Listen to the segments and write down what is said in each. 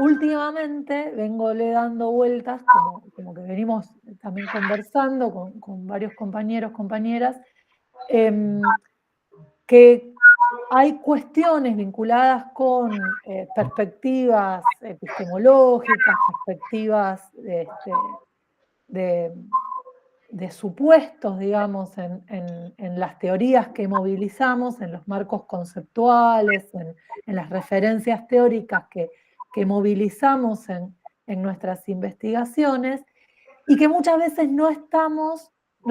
últimamente le dando vueltas, como que venimos también conversando con varios compañeros, compañeras, que hay cuestiones vinculadas con perspectivas epistemológicas, perspectivas de, de supuestos, digamos, en las teorías que movilizamos, en los marcos conceptuales, en las referencias teóricas que movilizamos en nuestras investigaciones, y que muchas veces no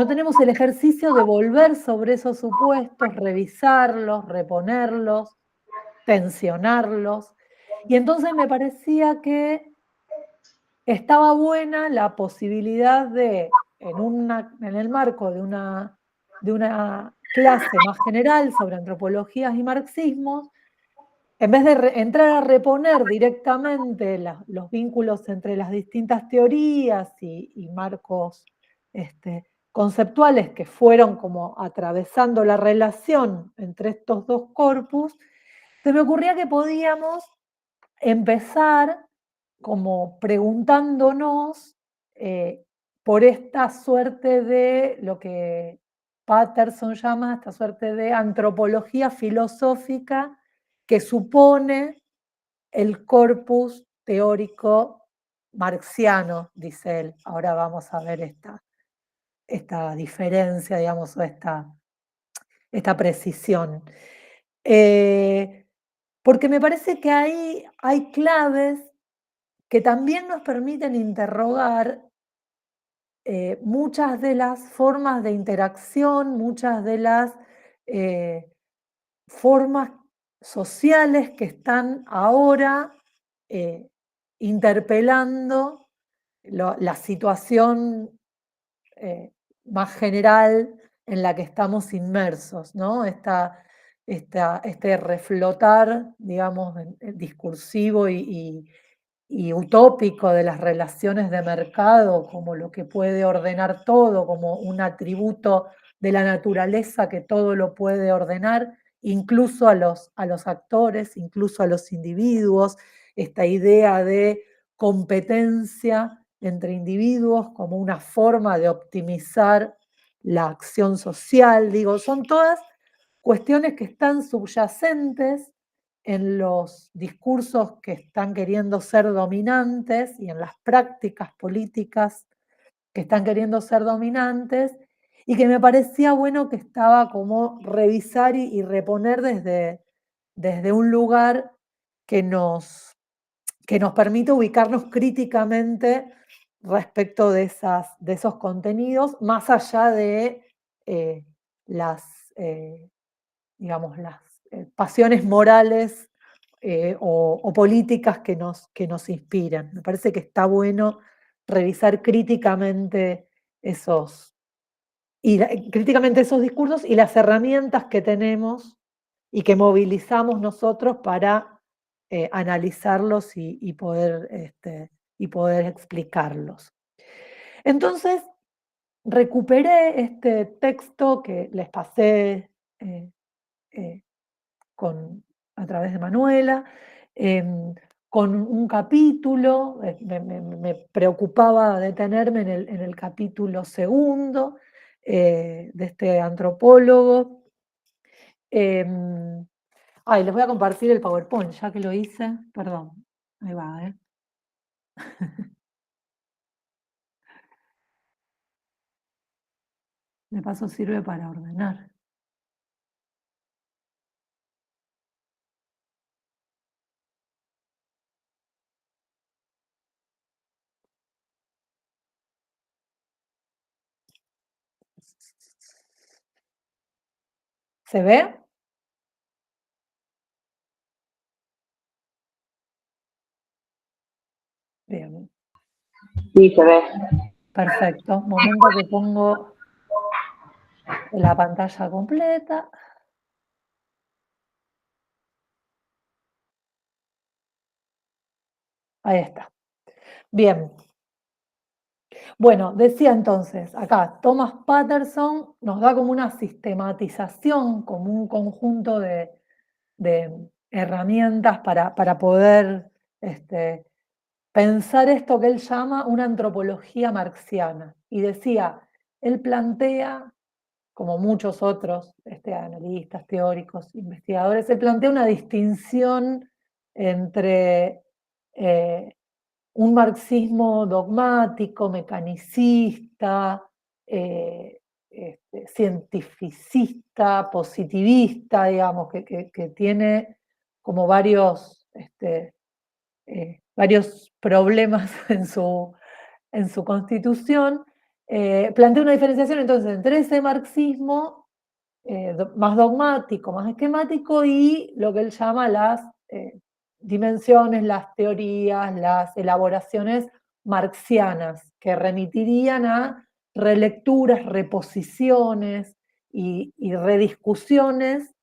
tenemos el ejercicio de volver sobre esos supuestos, revisarlos, reponerlos, tensionarlos. Y entonces me parecía que estaba buena la posibilidad de, en el marco de una clase más general sobre antropologías y marxismos, en vez de entrar a reponer directamente los vínculos entre las distintas teorías y marcos conceptuales que fueron como atravesando la relación entre estos dos corpus, se me ocurría que podíamos empezar como preguntándonos por esta suerte de lo que Patterson llama, esta suerte de antropología filosófica que supone el corpus teórico marxiano, dice él. Ahora vamos a ver esta diferencia, digamos, o esta precisión. Porque me parece que ahí hay claves que también nos permiten interrogar muchas de las formas de interacción, muchas de las formas sociales que están ahora interpelando la situación más general en la que estamos inmersos, ¿no? Este reflotar, digamos, discursivo y utópico de las relaciones de mercado como lo que puede ordenar todo, como un atributo de la naturaleza que todo lo puede ordenar, incluso a los actores, incluso a los individuos, esta idea de competencia entre individuos como una forma de optimizar la acción social. Digo, son todas cuestiones que están subyacentes en los discursos que están queriendo ser dominantes y en las prácticas políticas que están queriendo ser dominantes, y que me parecía bueno que estaba como revisar y reponer desde un lugar que nos permite ubicarnos críticamente respecto de esos contenidos, más allá de las, digamos, las pasiones morales o políticas que nos inspiran. Me parece que está bueno revisar críticamente críticamente esos discursos y las herramientas que tenemos y que movilizamos nosotros para analizarlos y poder explicarlos. Entonces, recuperé este texto que les pasé eh, eh, a través de Manuela, con un capítulo, me preocupaba detenerme en el capítulo segundo de este antropólogo. Les voy a compartir el PowerPoint, ya que lo hice, perdón, ahí va, de paso sirve para ordenar. ¿Se ve? Bien. Sí, se ve. Perfecto. Momento que pongo la pantalla completa. Ahí está. Bien. Bueno, decía entonces, acá Thomas Patterson nos da como una sistematización, como un conjunto de herramientas para poder pensar esto que él llama una antropología marxiana. Y decía, él plantea, como muchos otros analistas, teóricos, investigadores, él plantea una distinción entre un marxismo dogmático, mecanicista, cientificista, positivista, digamos, que tiene como varios problemas en su constitución, plantea una diferenciación entonces entre ese marxismo más dogmático, más esquemático, y lo que él llama las dimensiones, las teorías, las elaboraciones marxianas, que remitirían a relecturas, reposiciones y rediscusiones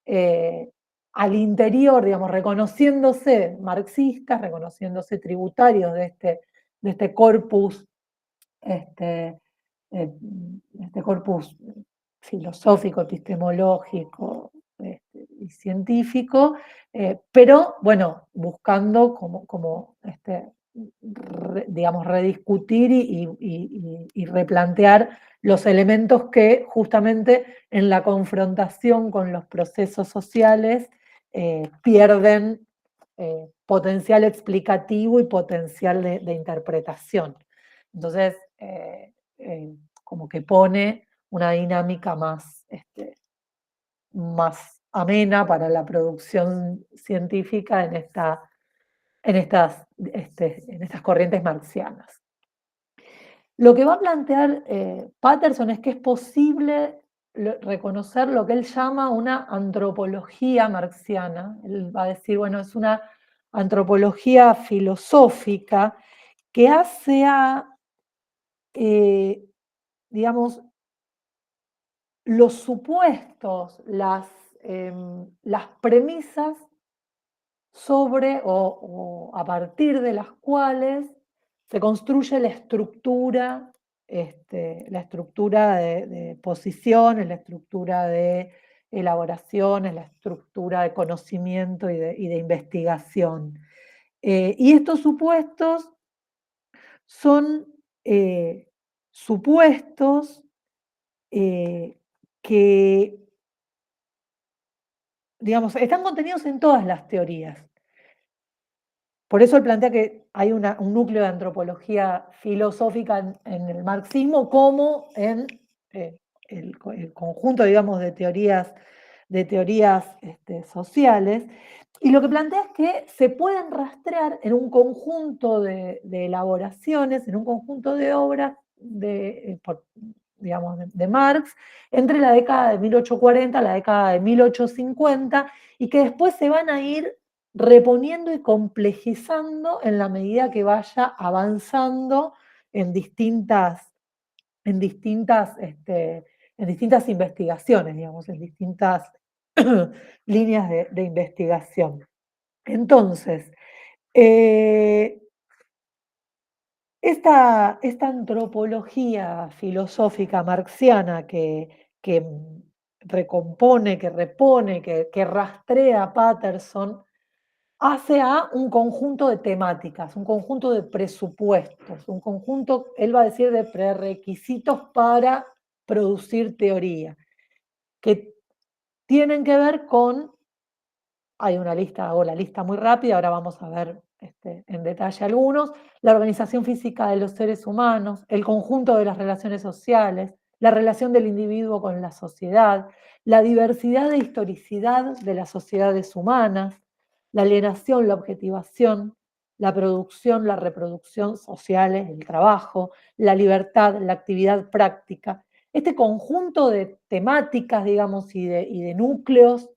eh, al interior, digamos, reconociéndose marxistas, reconociéndose tributarios de este corpus este, este corpus filosófico, epistemológico y científico, pero bueno, buscando como digamos, rediscutir y replantear los elementos que justamente en la confrontación con los procesos sociales pierden potencial explicativo y potencial de interpretación. Entonces, como que pone una dinámica más amena para la producción científica en estas corrientes marxianas. Lo que va a plantear Patterson es que es posible reconocer lo que él llama una antropología marxiana. Él va a decir, bueno, es una antropología filosófica que hace digamos, los supuestos, las premisas sobre a partir de las cuales se construye la estructura de posiciones, la estructura de elaboraciones, la estructura de conocimiento y de investigación. Y estos supuestos son supuestos que, digamos, están contenidos en todas las teorías. Por eso él plantea que hay un núcleo de antropología filosófica en el marxismo, como en el conjunto, digamos, de teorías sociales. Y lo que plantea es que se pueden rastrear en un conjunto de elaboraciones, en un conjunto de obras digamos, de Marx, entre la década de 1840 y la década de 1850, y que después se van a ir reponiendo y complejizando en la medida que vaya avanzando en distintas, en distintas, en distintas investigaciones, digamos, en distintas líneas de investigación. Entonces, esta antropología filosófica marxiana que recompone, que repone, que rastrea a Patterson, hace a un conjunto de temáticas, un conjunto de presupuestos, un conjunto, él va a decir, de prerequisitos para producir teoría, que tienen que ver con, hay una lista, hago la lista muy rápida, ahora vamos a ver en detalle algunos, la organización física de los seres humanos, el conjunto de las relaciones sociales, la relación del individuo con la sociedad, la diversidad e historicidad de las sociedades humanas, la alienación, la objetivación, la producción, la reproducción sociales, el trabajo, la libertad, la actividad práctica. Este conjunto de temáticas, digamos, y de núcleos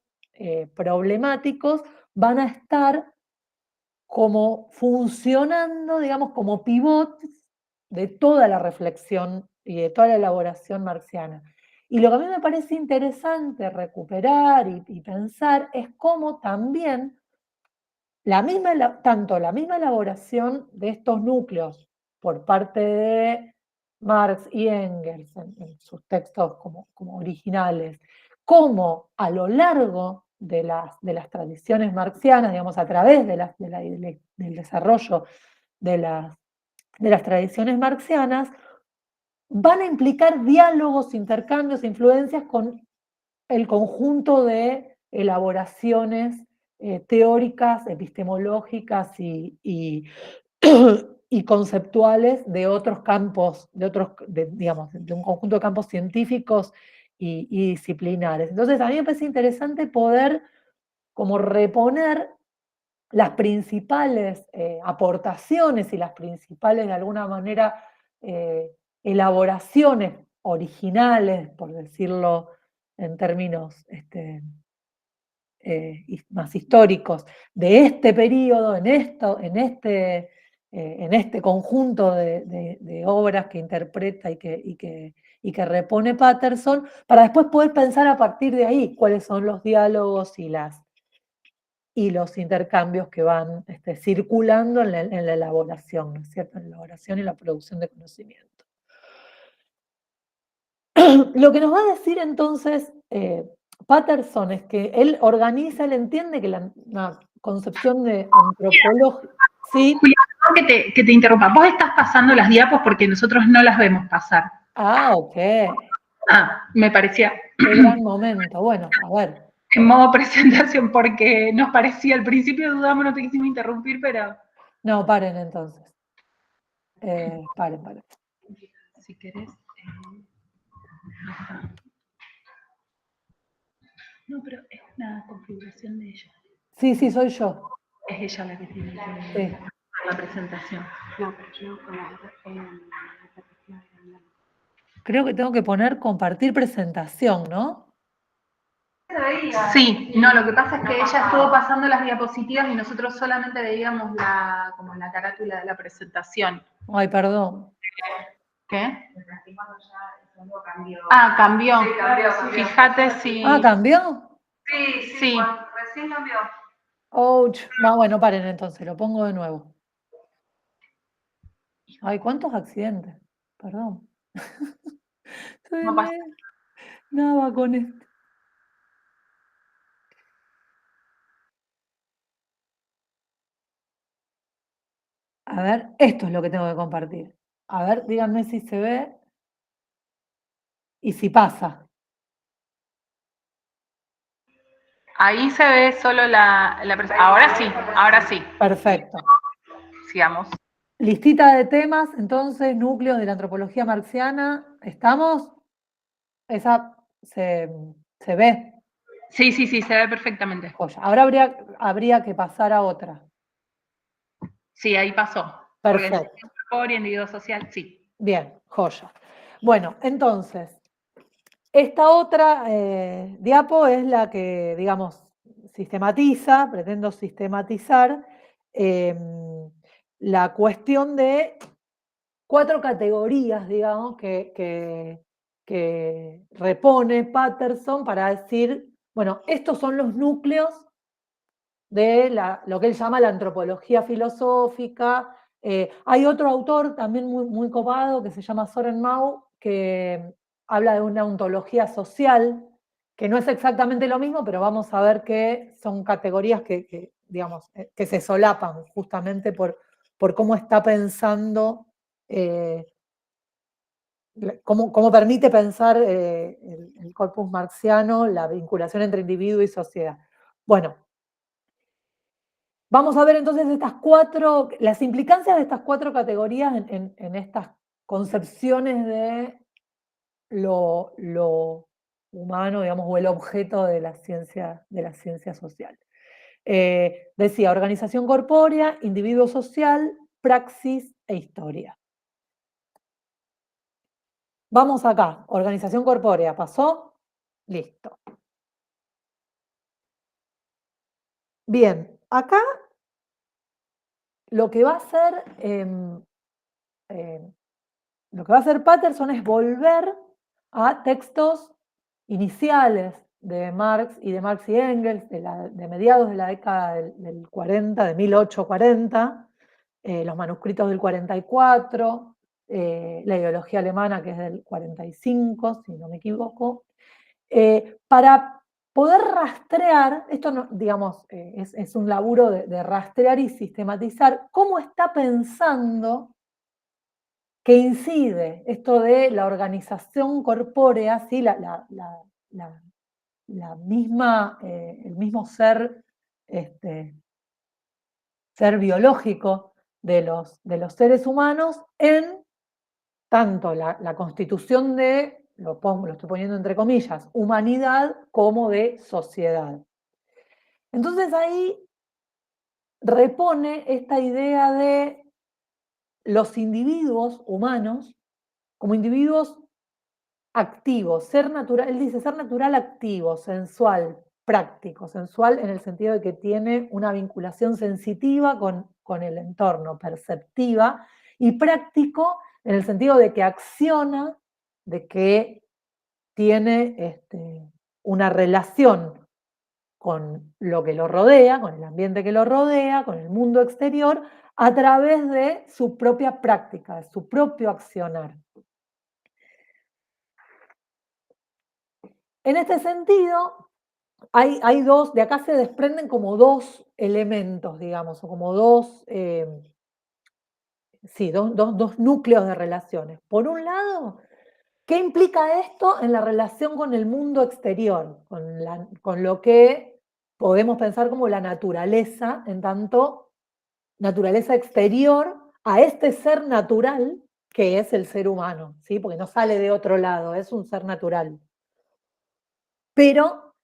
problemáticos van a estar como funcionando, digamos, como pivotes de toda la reflexión y de toda la elaboración marxiana. Y lo que a mí me parece interesante recuperar y pensar es cómo también tanto la misma elaboración de estos núcleos por parte de Marx y Engels en sus textos como originales, como a lo largo de las tradiciones marxianas, digamos, a través del desarrollo de las tradiciones marxianas, van a implicar diálogos, intercambios, influencias con el conjunto de elaboraciones teóricas, epistemológicas y conceptuales de otros campos, digamos, de un conjunto de campos científicos y disciplinares. Entonces, a mí me parece interesante poder como reponer las principales aportaciones y las principales, de alguna manera, eh, elaboraciones originales, por decirlo en términos más históricos, de este periodo, en este conjunto de obras que interpreta y que repone Patterson, para después poder pensar a partir de ahí cuáles son los diálogos y los intercambios que van circulando en la elaboración, ¿no es cierto? En la elaboración y la producción de conocimiento. Lo que nos va a decir entonces Patterson es que él organiza, él entiende que una concepción de antropología. ¿Sí? Julia, que te interrumpa. Vos estás pasando las diapos porque nosotros no las vemos pasar. Ah, ok. Me parecía. Qué gran momento. Bueno, a ver. En modo presentación, porque nos parecía al principio dudamos, no te quisimos interrumpir, pero. No, paren entonces. Paren. Si querés. No, pero es una configuración de ella. Sí, soy yo. Es ella la que tiene Sí. la presentación. No, pero yo Creo que tengo que poner compartir presentación, ¿no? Sí, no, lo que pasa es que ella estuvo pasando las diapositivas y nosotros solamente veíamos como la carátula de la presentación. Ay, perdón. ¿Qué? Cambió. Sí, cambió. Fíjate si. ¿Cambió? Sí. Recién cambió. Ouch. No, bueno, paren entonces, lo pongo de nuevo. Ay, ¿cuántos accidentes? Perdón. No pasa. Nada con esto. A ver, esto es lo que tengo que compartir. A ver, díganme si se ve y si pasa. Ahí se ve solo la presentación. Ahora sí. Perfecto. Sigamos. Listita de temas, entonces, núcleos de la antropología marxiana. ¿Estamos? Esa se ve. Sí, se ve perfectamente. Joya. Ahora habría que pasar a otra. Sí, ahí pasó. Perfecto. Por individuo social, sí. Bien, joya. Bueno, entonces, esta otra diapo es la que, digamos, pretendo sistematizar la cuestión de 4 categorías, digamos, que repone Patterson para decir, bueno, estos son los núcleos de lo que él llama la antropología filosófica. Hay otro autor también muy copado que se llama Soren Mau, que habla de una ontología social, que no es exactamente lo mismo, pero vamos a ver que son categorías digamos, que se solapan justamente por cómo está pensando, cómo permite pensar el corpus marxiano, la vinculación entre individuo y sociedad. Bueno, vamos a ver entonces las implicancias de estas 4 categorías en estas concepciones de lo humano, digamos, o el objeto de la ciencia social. Decía, organización corpórea, individuo social, praxis e historia. Vamos acá, organización corpórea, ¿pasó? Listo. Bien, acá lo que va a hacer Patterson es volver a textos iniciales de Marx y Engels, de mediados de la década del 40, de 1840, los manuscritos del 44, la ideología alemana que es del 45, si no me equivoco, para poder rastrear, esto no, digamos, es un laburo de rastrear y sistematizar cómo está pensando que incide esto de la organización corpórea, ¿sí? La misma, el mismo ser, ser biológico de los seres humanos en tanto la constitución de, lo estoy poniendo entre comillas, humanidad como de sociedad. Entonces ahí repone esta idea de los individuos humanos como individuos activos, ser natural, él dice ser natural activo, sensual, práctico, sensual en el sentido de que tiene una vinculación sensitiva con el entorno, perceptiva, y práctico en el sentido de que acciona, de que tiene una relación con lo que lo rodea, con el ambiente que lo rodea, con el mundo exterior, a través de su propia práctica, de su propio accionar. En este sentido, hay dos, de acá se desprenden como dos elementos, digamos, o como dos núcleos de relaciones. Por un lado, ¿qué implica esto en la relación con el mundo exterior? Con lo que podemos pensar como la naturaleza, en tanto naturaleza exterior a este ser natural que es el ser humano, ¿sí? Porque no sale de otro lado, es un ser natural. Pero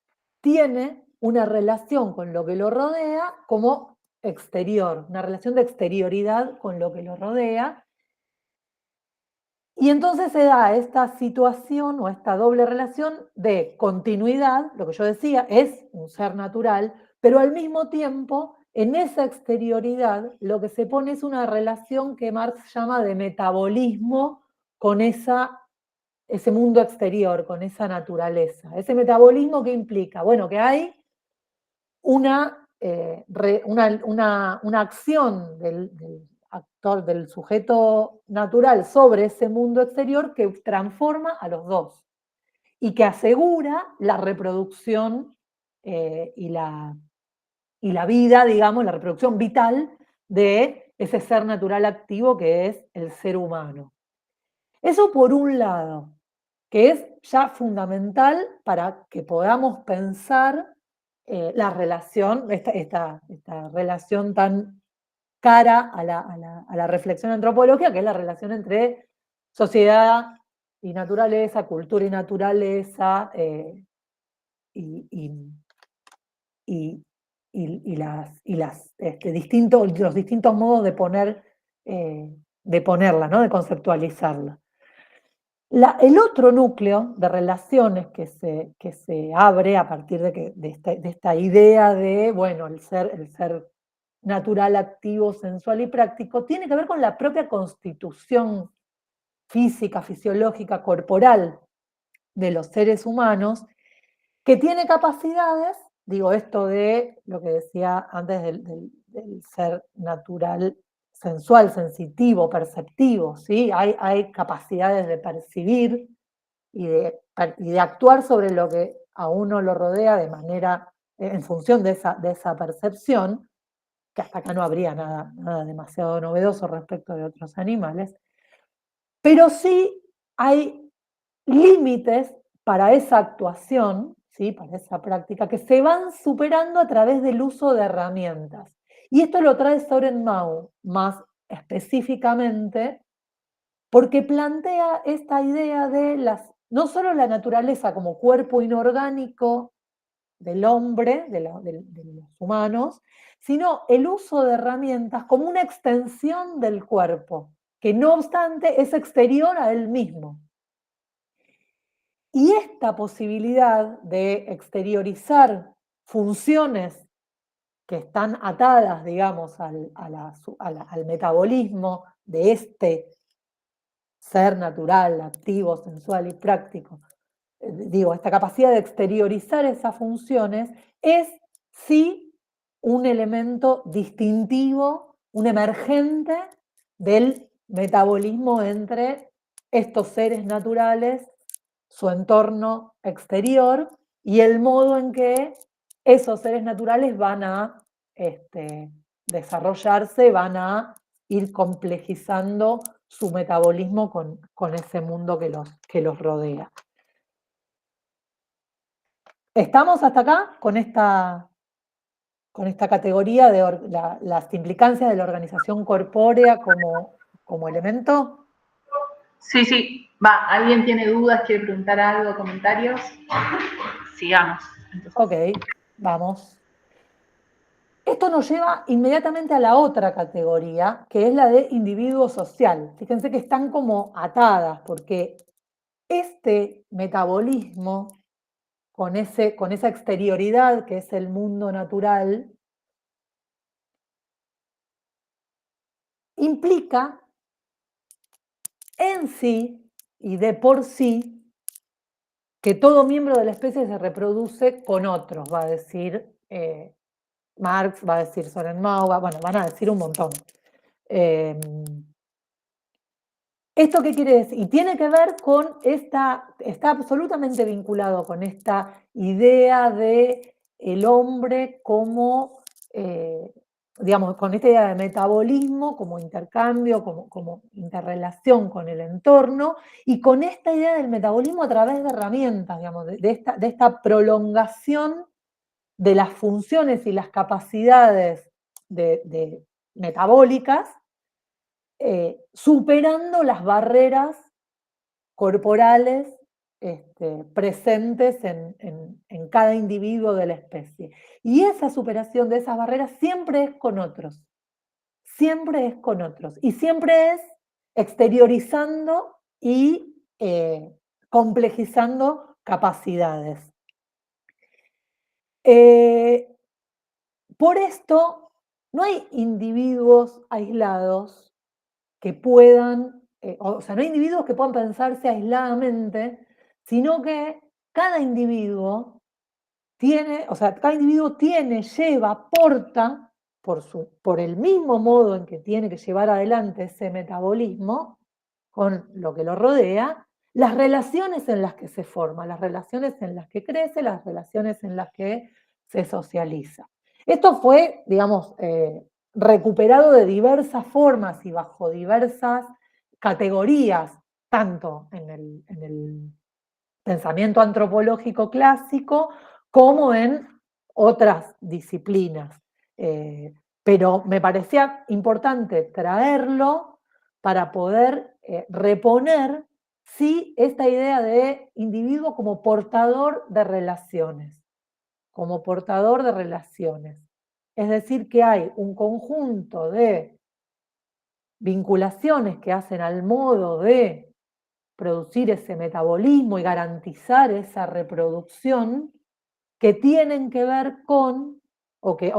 tiene una relación con lo que lo rodea como exterior, una relación de exterioridad con lo que lo rodea. Y entonces se da esta situación o esta doble relación de continuidad, lo que yo decía, es un ser natural, pero al mismo tiempo, en esa exterioridad, lo que se pone es una relación que Marx llama de metabolismo con ese mundo exterior, con esa naturaleza. Ese metabolismo que implica, bueno, que hay una acción del actor, del sujeto natural sobre ese mundo exterior que transforma a los dos y que asegura la reproducción y la vida, digamos, la reproducción vital de ese ser natural activo que es el ser humano. Eso por un lado, que es ya fundamental para que podamos pensar la relación, esta relación tan cara a la reflexión antropológica, que es la relación entre sociedad y naturaleza, cultura y naturaleza, los distintos modos de ponerla, ¿no? De conceptualizarla. El otro núcleo de relaciones que se abre a partir de esta idea de, bueno, el ser natural, activo, sensual y práctico, tiene que ver con la propia constitución física, fisiológica, corporal de los seres humanos, que tiene capacidades, digo esto de lo que decía antes del ser natural, sensual, sensitivo, perceptivo, ¿sí? Hay capacidades de percibir y de actuar sobre lo que a uno lo rodea de manera, en función de esa percepción, que hasta acá no habría nada demasiado novedoso respecto de otros animales, pero sí hay límites para esa actuación, ¿sí? Para esa práctica, que se van superando a través del uso de herramientas. Y esto lo trae Søren Mau más específicamente porque plantea esta idea de no solo la naturaleza como cuerpo inorgánico del hombre, de los humanos, sino el uso de herramientas como una extensión del cuerpo, que no obstante es exterior a él mismo. Y esta posibilidad de exteriorizar funciones que están atadas, digamos, al metabolismo de este ser natural, activo, sensual y práctico, esta capacidad de exteriorizar esas funciones es sí un elemento distintivo, un emergente del metabolismo entre estos seres naturales, su entorno exterior y el modo en que esos seres naturales van a desarrollarse, van a ir complejizando su metabolismo con ese mundo que los rodea. ¿Estamos hasta acá con esta categoría de las implicancias de la organización corpórea como elemento? Sí, sí. Va, ¿alguien tiene dudas, quiere preguntar algo, comentarios? Sigamos. Entonces. Ok, vamos. Esto nos lleva inmediatamente a la otra categoría, que es la de individuo social. Fíjense que están como atadas, porque este metabolismo, con esa exterioridad que es el mundo natural, implica en sí y de por sí que todo miembro de la especie se reproduce con otros, va a decir Marx, va a decir Sorenmau, bueno, van a decir un montón. ¿Esto qué quiere decir? Y tiene que ver con está absolutamente vinculado con esta idea de el hombre como, digamos, con esta idea de metabolismo, como intercambio, como interrelación con el entorno, y con esta idea del metabolismo a través de herramientas, digamos, de esta prolongación de las funciones y las capacidades metabólicas, superando las barreras corporales presentes en cada individuo de la especie. Y esa superación de esas barreras siempre es con otros, siempre es con otros, y siempre es exteriorizando y complejizando capacidades. Por esto, no hay individuos aislados que puedan, o sea, no hay individuos que puedan pensarse aisladamente, sino que cada individuo tiene, o sea, cada individuo tiene, lleva, porta, por el mismo modo en que tiene que llevar adelante ese metabolismo con lo que lo rodea, las relaciones en las que se forma, las relaciones en las que crece, las relaciones en las que se socializa. Esto fue, digamos, recuperado de diversas formas y bajo diversas categorías, tanto en el pensamiento antropológico clásico como en otras disciplinas. Pero me parecía importante traerlo para poder reponer, sí, esta idea de individuo como portador de relaciones, como portador de relaciones. Es decir, que hay un conjunto de vinculaciones que hacen al modo de producir ese metabolismo y garantizar esa reproducción que tienen que ver con, que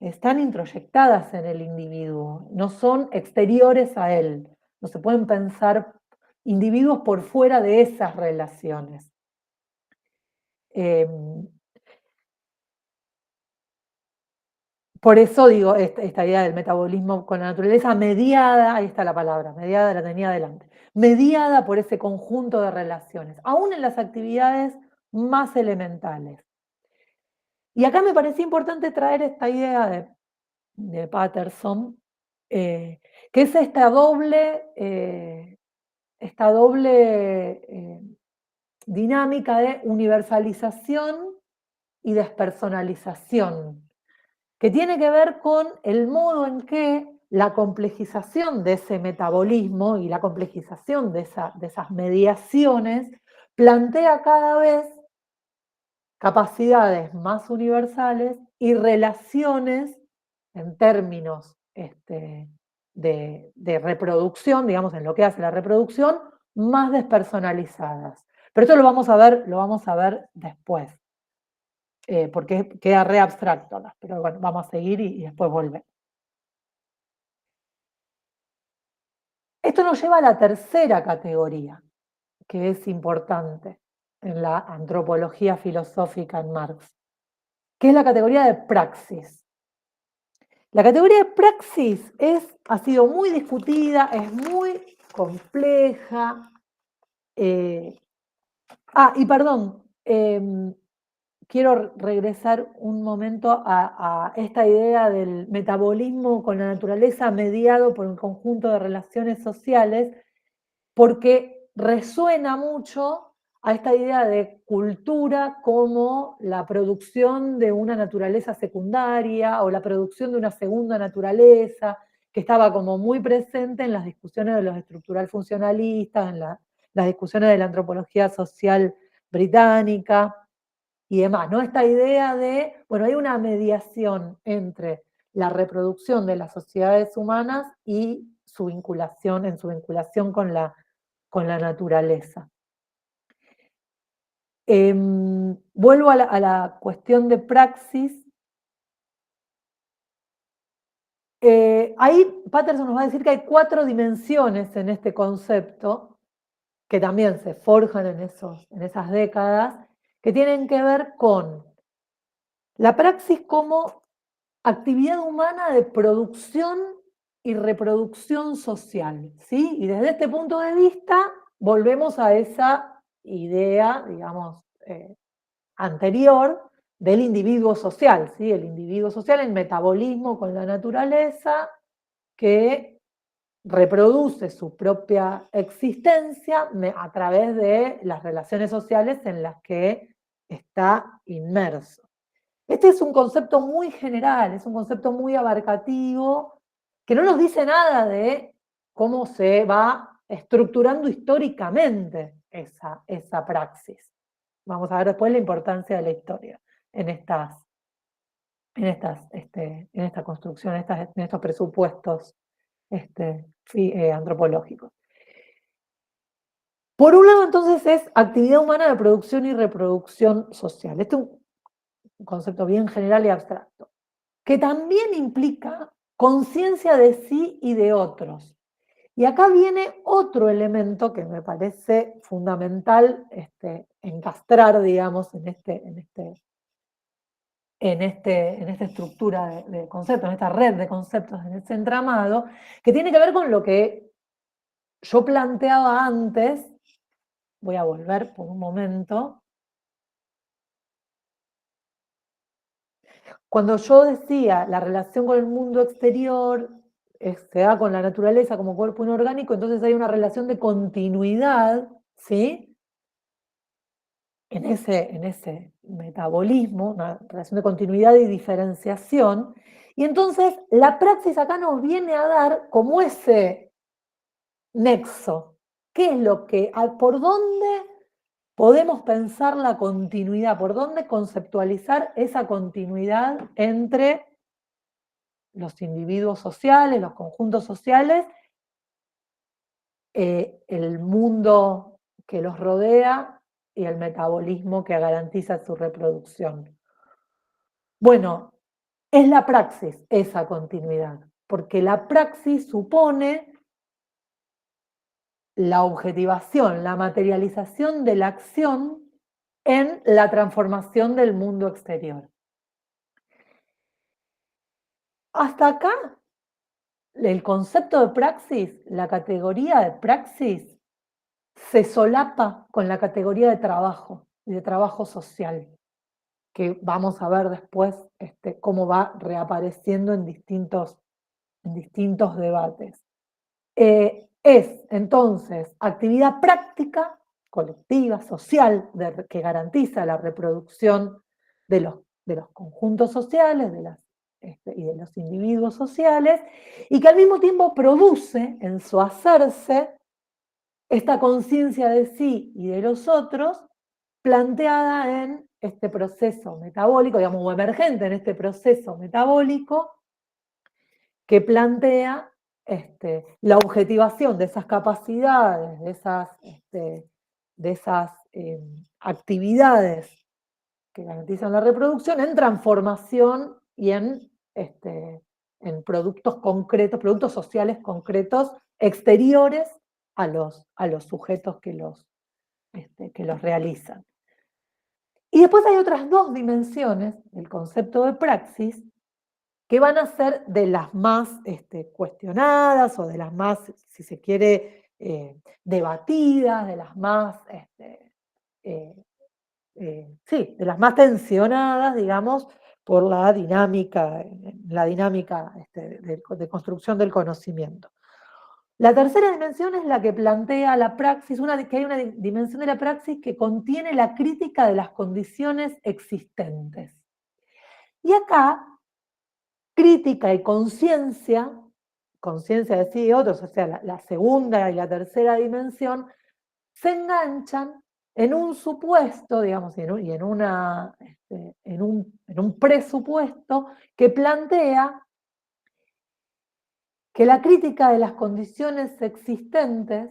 están introyectadas en el individuo, no son exteriores a él, no se pueden pensar individuos por fuera de esas relaciones. Por eso digo, esta idea del metabolismo con la naturaleza mediada, ahí está la palabra, mediada, la tenía adelante, mediada por ese conjunto de relaciones, aún en las actividades más elementales. Y acá me parecía importante traer esta idea de Patterson, que es esta doble dinámica de universalización y despersonalización, que tiene que ver con el modo en que la complejización de ese metabolismo y la complejización de esas mediaciones plantea cada vez capacidades más universales y relaciones en términos de reproducción, digamos, en lo que hace la reproducción, más despersonalizadas. Pero esto lo vamos a ver después. Porque queda re abstracto, ¿no? Pero bueno, vamos a seguir y después volver. Esto nos lleva a la tercera categoría, que es importante en la antropología filosófica en Marx, que es la categoría de praxis. La categoría de praxis ha sido muy discutida, es muy compleja, Y perdón, quiero regresar un momento a esta idea del metabolismo con la naturaleza mediado por un conjunto de relaciones sociales, porque resuena mucho a esta idea de cultura como la producción de una naturaleza secundaria o la producción de una segunda naturaleza, que estaba como muy presente en las discusiones de los estructural funcionalistas, en las discusiones de la antropología social británica y demás, ¿no? Esta idea de, bueno, hay una mediación entre la reproducción de las sociedades humanas y su vinculación con la naturaleza. Vuelvo a la cuestión de praxis. Ahí Patterson nos va a decir que hay 4 dimensiones en este concepto, que también se forjan en esas décadas, que tienen que ver con la praxis como actividad humana de producción y reproducción social, ¿sí? Y desde este punto de vista volvemos a esa idea, digamos, anterior del individuo social, ¿sí? El individuo social en metabolismo con la naturaleza que reproduce su propia existencia a través de las relaciones sociales en las que está inmerso. Este es un concepto muy general, es un concepto muy abarcativo, que no nos dice nada de cómo se va estructurando históricamente esa praxis. Vamos a ver después la importancia de la historia en esta construcción, en estos presupuestos antropológicos. Por un lado, entonces, es actividad humana de producción y reproducción social. Este es un concepto bien general y abstracto, que también implica conciencia de sí y de otros. Y acá viene otro elemento que me parece fundamental encastrar, digamos, en esta estructura de conceptos, en esta red de conceptos, en este entramado, que tiene que ver con lo que yo planteaba antes. Voy a volver por un momento. Cuando yo decía la relación con el mundo exterior se da con la naturaleza como cuerpo inorgánico, entonces hay una relación de continuidad, ¿sí? En ese metabolismo, una relación de continuidad y diferenciación. Y entonces la praxis acá nos viene a dar como ese nexo. ¿Qué es por dónde podemos pensar la continuidad? ¿Por dónde conceptualizar esa continuidad entre los individuos sociales, los conjuntos sociales, el mundo que los rodea y el metabolismo que garantiza su reproducción? Bueno, es la praxis esa continuidad, porque la praxis supone la objetivación, la materialización de la acción en la transformación del mundo exterior. Hasta acá, el concepto de praxis, la categoría de praxis, se solapa con la categoría de trabajo social, que vamos a ver después cómo va reapareciendo en distintos debates. Es entonces actividad práctica, colectiva, social, que garantiza la reproducción de los conjuntos sociales y de los individuos sociales, y que al mismo tiempo produce en su hacerse esta conciencia de sí y de los otros, planteada en este proceso metabólico, digamos, o emergente en este proceso metabólico, que plantea la objetivación de esas capacidades, de esas actividades que garantizan la reproducción en transformación y en productos concretos, productos sociales concretos exteriores a los sujetos que los realizan. Y después hay otras 2 dimensiones del concepto de praxis que van a ser de las más cuestionadas o de las más, si se quiere, debatidas, de las más, sí, de las más tensionadas, digamos, por la dinámica de construcción del conocimiento. La tercera dimensión es la que plantea la praxis, que hay una dimensión de la praxis que contiene la crítica de las condiciones existentes. Y acá, crítica y conciencia de sí y otros, o sea, la segunda y la tercera dimensión, se enganchan en un supuesto, digamos, y en un presupuesto que plantea que la crítica de las condiciones existentes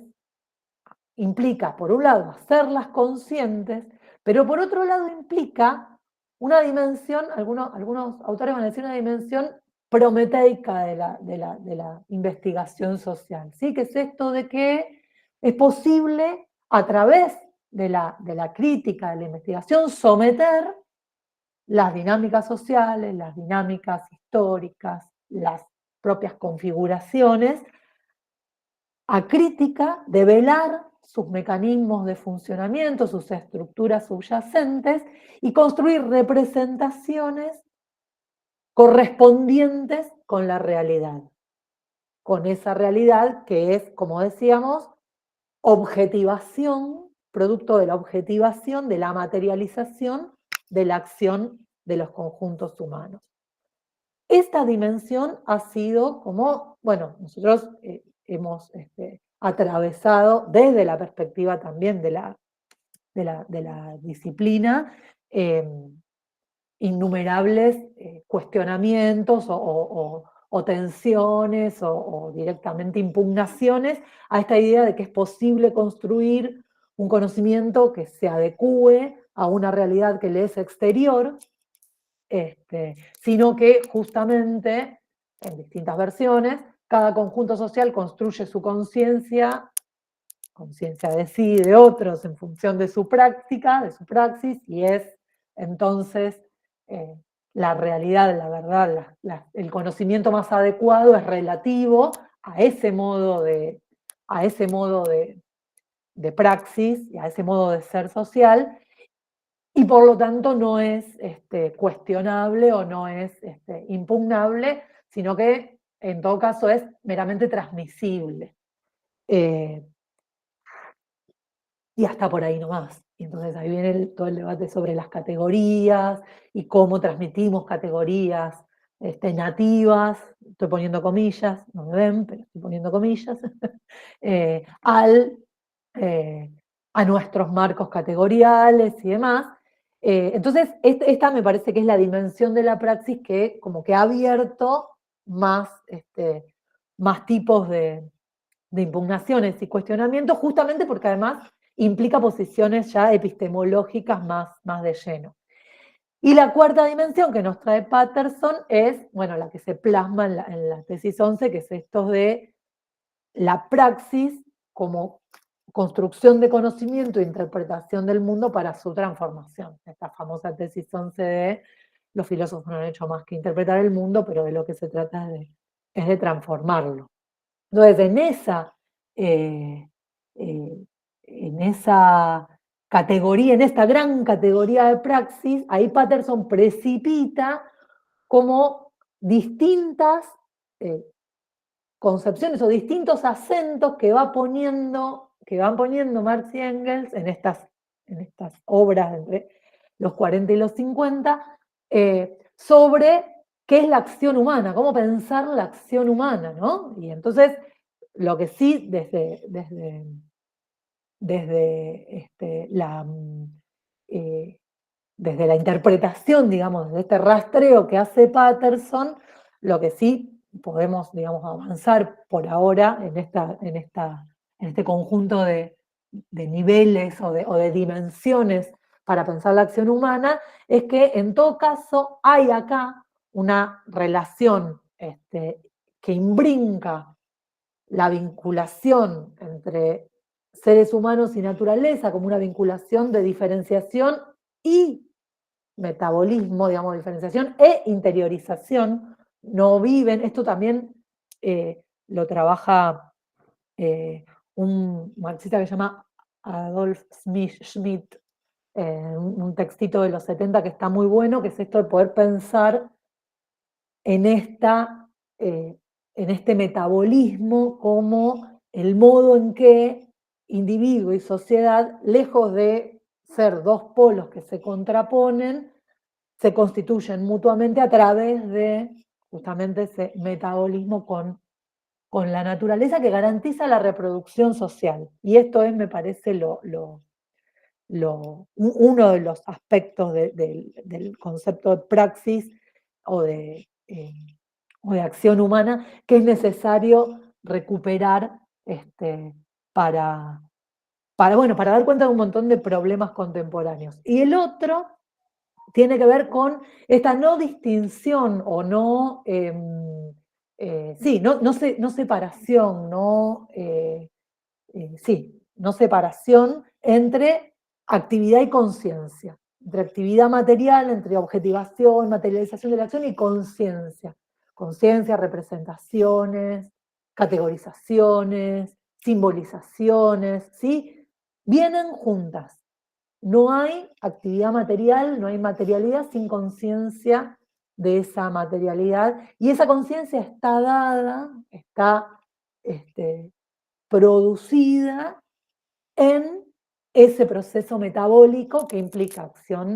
implica, por un lado, hacerlas conscientes, pero por otro lado implica una dimensión, algunos autores van a decir una dimensión prometeica de la investigación social, ¿sí? Que es esto de que es posible, a través de la crítica, de la investigación, someter las dinámicas sociales, las dinámicas históricas, las propias configuraciones, a crítica, develar sus mecanismos de funcionamiento, sus estructuras subyacentes y construir representaciones correspondientes con la realidad, con esa realidad que es, como decíamos, objetivación, producto de la objetivación, de la materialización de la acción de los conjuntos humanos. Esta dimensión ha sido como, bueno, nosotros hemos atravesado desde la perspectiva también de la disciplina innumerables cuestionamientos o tensiones o directamente impugnaciones a esta idea de que es posible construir un conocimiento que se adecúe a una realidad que le es exterior, sino que justamente, en distintas versiones, cada conjunto social construye su conciencia de sí y de otros en función de su práctica, de su praxis, y es entonces la realidad, la verdad, el conocimiento más adecuado es relativo a ese modo de praxis y a ese modo de ser social, y por lo tanto no es cuestionable o no es impugnable, sino que en todo caso es meramente transmisible. Y hasta por ahí nomás. Y entonces ahí viene todo el debate sobre las categorías y cómo transmitimos categorías nativas, estoy poniendo comillas, no me ven, pero estoy poniendo comillas, a nuestros marcos categoriales y demás. Entonces, esta me parece que es la dimensión de la praxis que como que ha abierto más tipos de impugnaciones y cuestionamientos, justamente porque además implica posiciones ya epistemológicas más de lleno. Y la cuarta dimensión que nos trae Patterson es, bueno, la que se plasma en la tesis 11, que es esto de la praxis como construcción de conocimiento e interpretación del mundo para su transformación. Esta famosa tesis 11 de los filósofos no han hecho más que interpretar el mundo, pero de lo que se trata es de transformarlo. Entonces, en esa categoría, en esta gran categoría de praxis, ahí Patterson precipita como distintas concepciones o distintos acentos que van poniendo Marx y Engels en estas obras entre los 40 y los 50, sobre qué es la acción humana, cómo pensar la acción humana, ¿no? Y entonces, lo que sí, desde la interpretación, digamos, de este rastreo que hace Patterson, lo que sí podemos, digamos, avanzar por ahora en este conjunto de niveles o de dimensiones para pensar la acción humana, es que en todo caso hay acá una relación que imbrinca la vinculación entre seres humanos y naturaleza como una vinculación de diferenciación y metabolismo, digamos, diferenciación e interiorización. No viven, esto también lo trabaja un marxista que se llama Adolf Schmidt, un textito de los 70 que está muy bueno, que es esto de poder pensar en, en este metabolismo como el modo en que individuo y sociedad, lejos de ser dos polos que se contraponen, se constituyen mutuamente a través de justamente ese metabolismo con la naturaleza que garantiza la reproducción social. Y esto es, me parece, uno de los aspectos del concepto de praxis o o de acción humana que es necesario recuperar para dar cuenta de un montón de problemas contemporáneos. Y el otro tiene que ver con esta no distinción o no, no separación, no separación entre actividad y conciencia, entre actividad material, entre objetivación, materialización de la acción y conciencia. Conciencia, representaciones, categorizaciones, simbolizaciones, ¿sí? Vienen juntas. No hay actividad material, no hay materialidad sin conciencia de esa materialidad. Y esa conciencia está dada, está producida en ese proceso metabólico que implica acción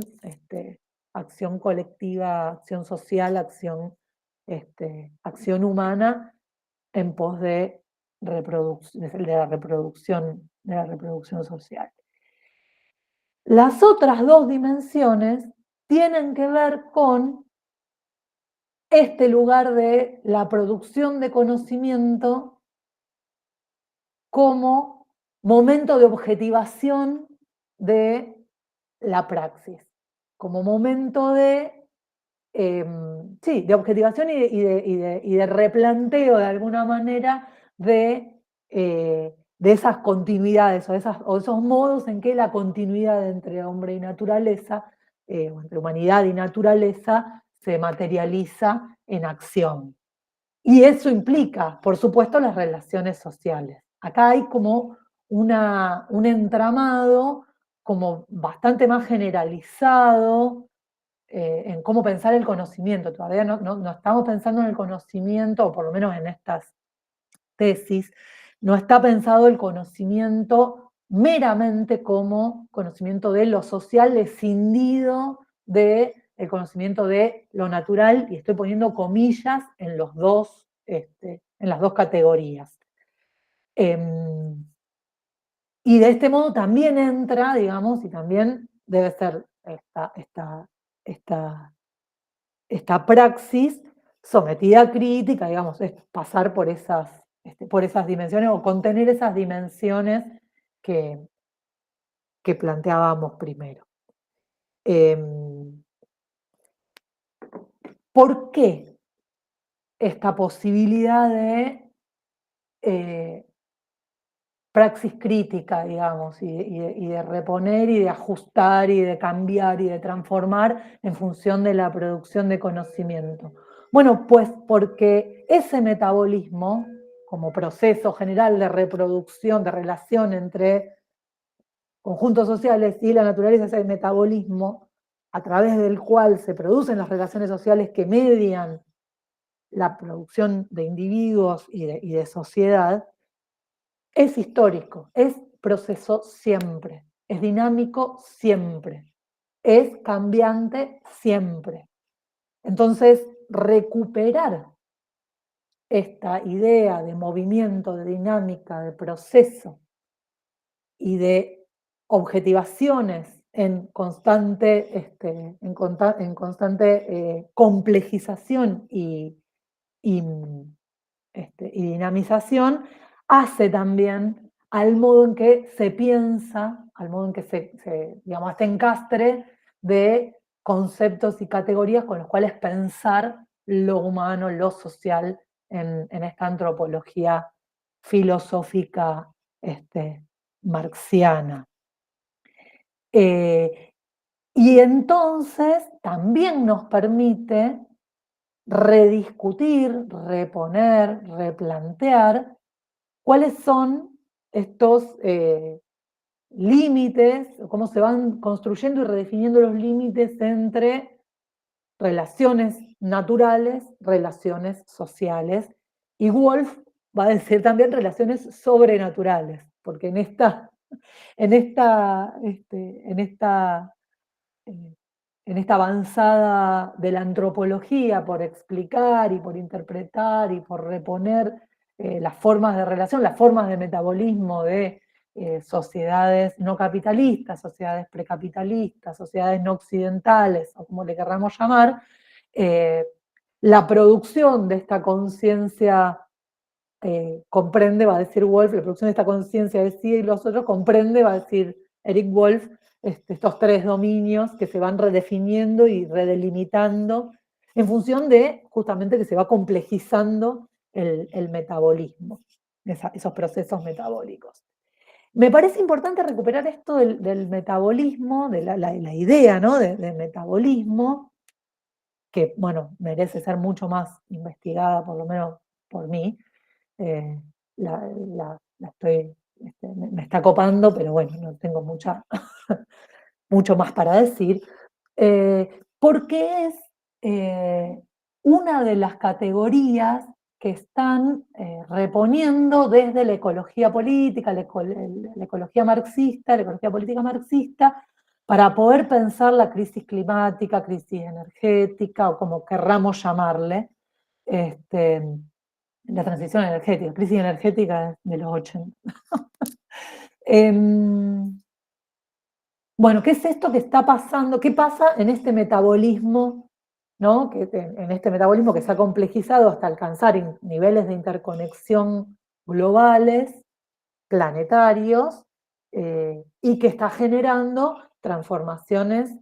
colectiva, acción social, acción humana en pos de la reproducción social. Las otras dos dimensiones tienen que ver con este lugar de la producción de conocimiento como momento de objetivación de la praxis, como momento de objetivación y de replanteo de alguna manera de esas continuidades o esos modos en que la continuidad entre hombre y naturaleza, o entre humanidad y naturaleza, se materializa en acción. Y eso implica, por supuesto, las relaciones sociales. Acá hay como un entramado como bastante más generalizado en cómo pensar el conocimiento. Todavía no estamos pensando en el conocimiento, o por lo menos en estas tesis, no está pensado el conocimiento meramente como conocimiento de lo social, escindido del conocimiento de lo natural, y estoy poniendo comillas en las dos categorías. Y de este modo también entra, digamos, y también debe ser esta praxis sometida a crítica, digamos, es pasar por esas dimensiones o contener esas dimensiones que planteábamos primero. ¿Por qué esta posibilidad de praxis crítica, digamos, y de reponer y de ajustar y de cambiar y de transformar en función de la producción de conocimiento? Bueno, pues porque ese metabolismo, como proceso general de reproducción, de relación entre conjuntos sociales y la naturaleza, ese metabolismo a través del cual se producen las relaciones sociales que median la producción de individuos y de sociedad, es histórico, es proceso siempre, es dinámico siempre, es cambiante siempre. Entonces, recuperar esta idea de movimiento, de dinámica, de proceso y de objetivaciones en constante, complejización y dinamización, hace también al modo en que se piensa, al modo en que digamos, este encastre de conceptos y categorías con los cuales pensar lo humano, lo social en esta antropología filosófica marxiana. Y entonces también nos permite rediscutir, reponer, replantear cuáles son estos límites, cómo se van construyendo y redefiniendo los límites entre relaciones naturales, relaciones sociales, y Wolf va a decir también relaciones sobrenaturales, porque en esta, en esta, en esta en esta avanzada de la antropología por explicar y por interpretar y por reponer las formas de relación, las formas de metabolismo de sociedades no capitalistas, sociedades precapitalistas, sociedades no occidentales, o como le querramos llamar, eh, la producción de esta conciencia comprende, va a decir Wolf, la producción de esta conciencia de sí y los otros comprende, va a decir Eric Wolf, estos tres dominios que se van redefiniendo y redelimitando en función de justamente que se va complejizando el metabolismo, esos procesos metabólicos. Me parece importante recuperar esto del metabolismo, de la idea, ¿no? de metabolismo, que, bueno, merece ser mucho más investigada, por lo menos por mí. Eh, la estoy, me está copando, pero bueno, no tengo mucho más para decir, porque es una de las categorías que están reponiendo desde la ecología política, la ecología marxista, la ecología política marxista, para poder pensar la crisis climática, crisis energética, o como querramos llamarle, la transición energética, crisis energética de los 80. Bueno, ¿qué es esto que está pasando? ¿Qué pasa en este metabolismo, ¿no? En este metabolismo que se ha complejizado hasta alcanzar niveles de interconexión globales, planetarios, y que está generando transformaciones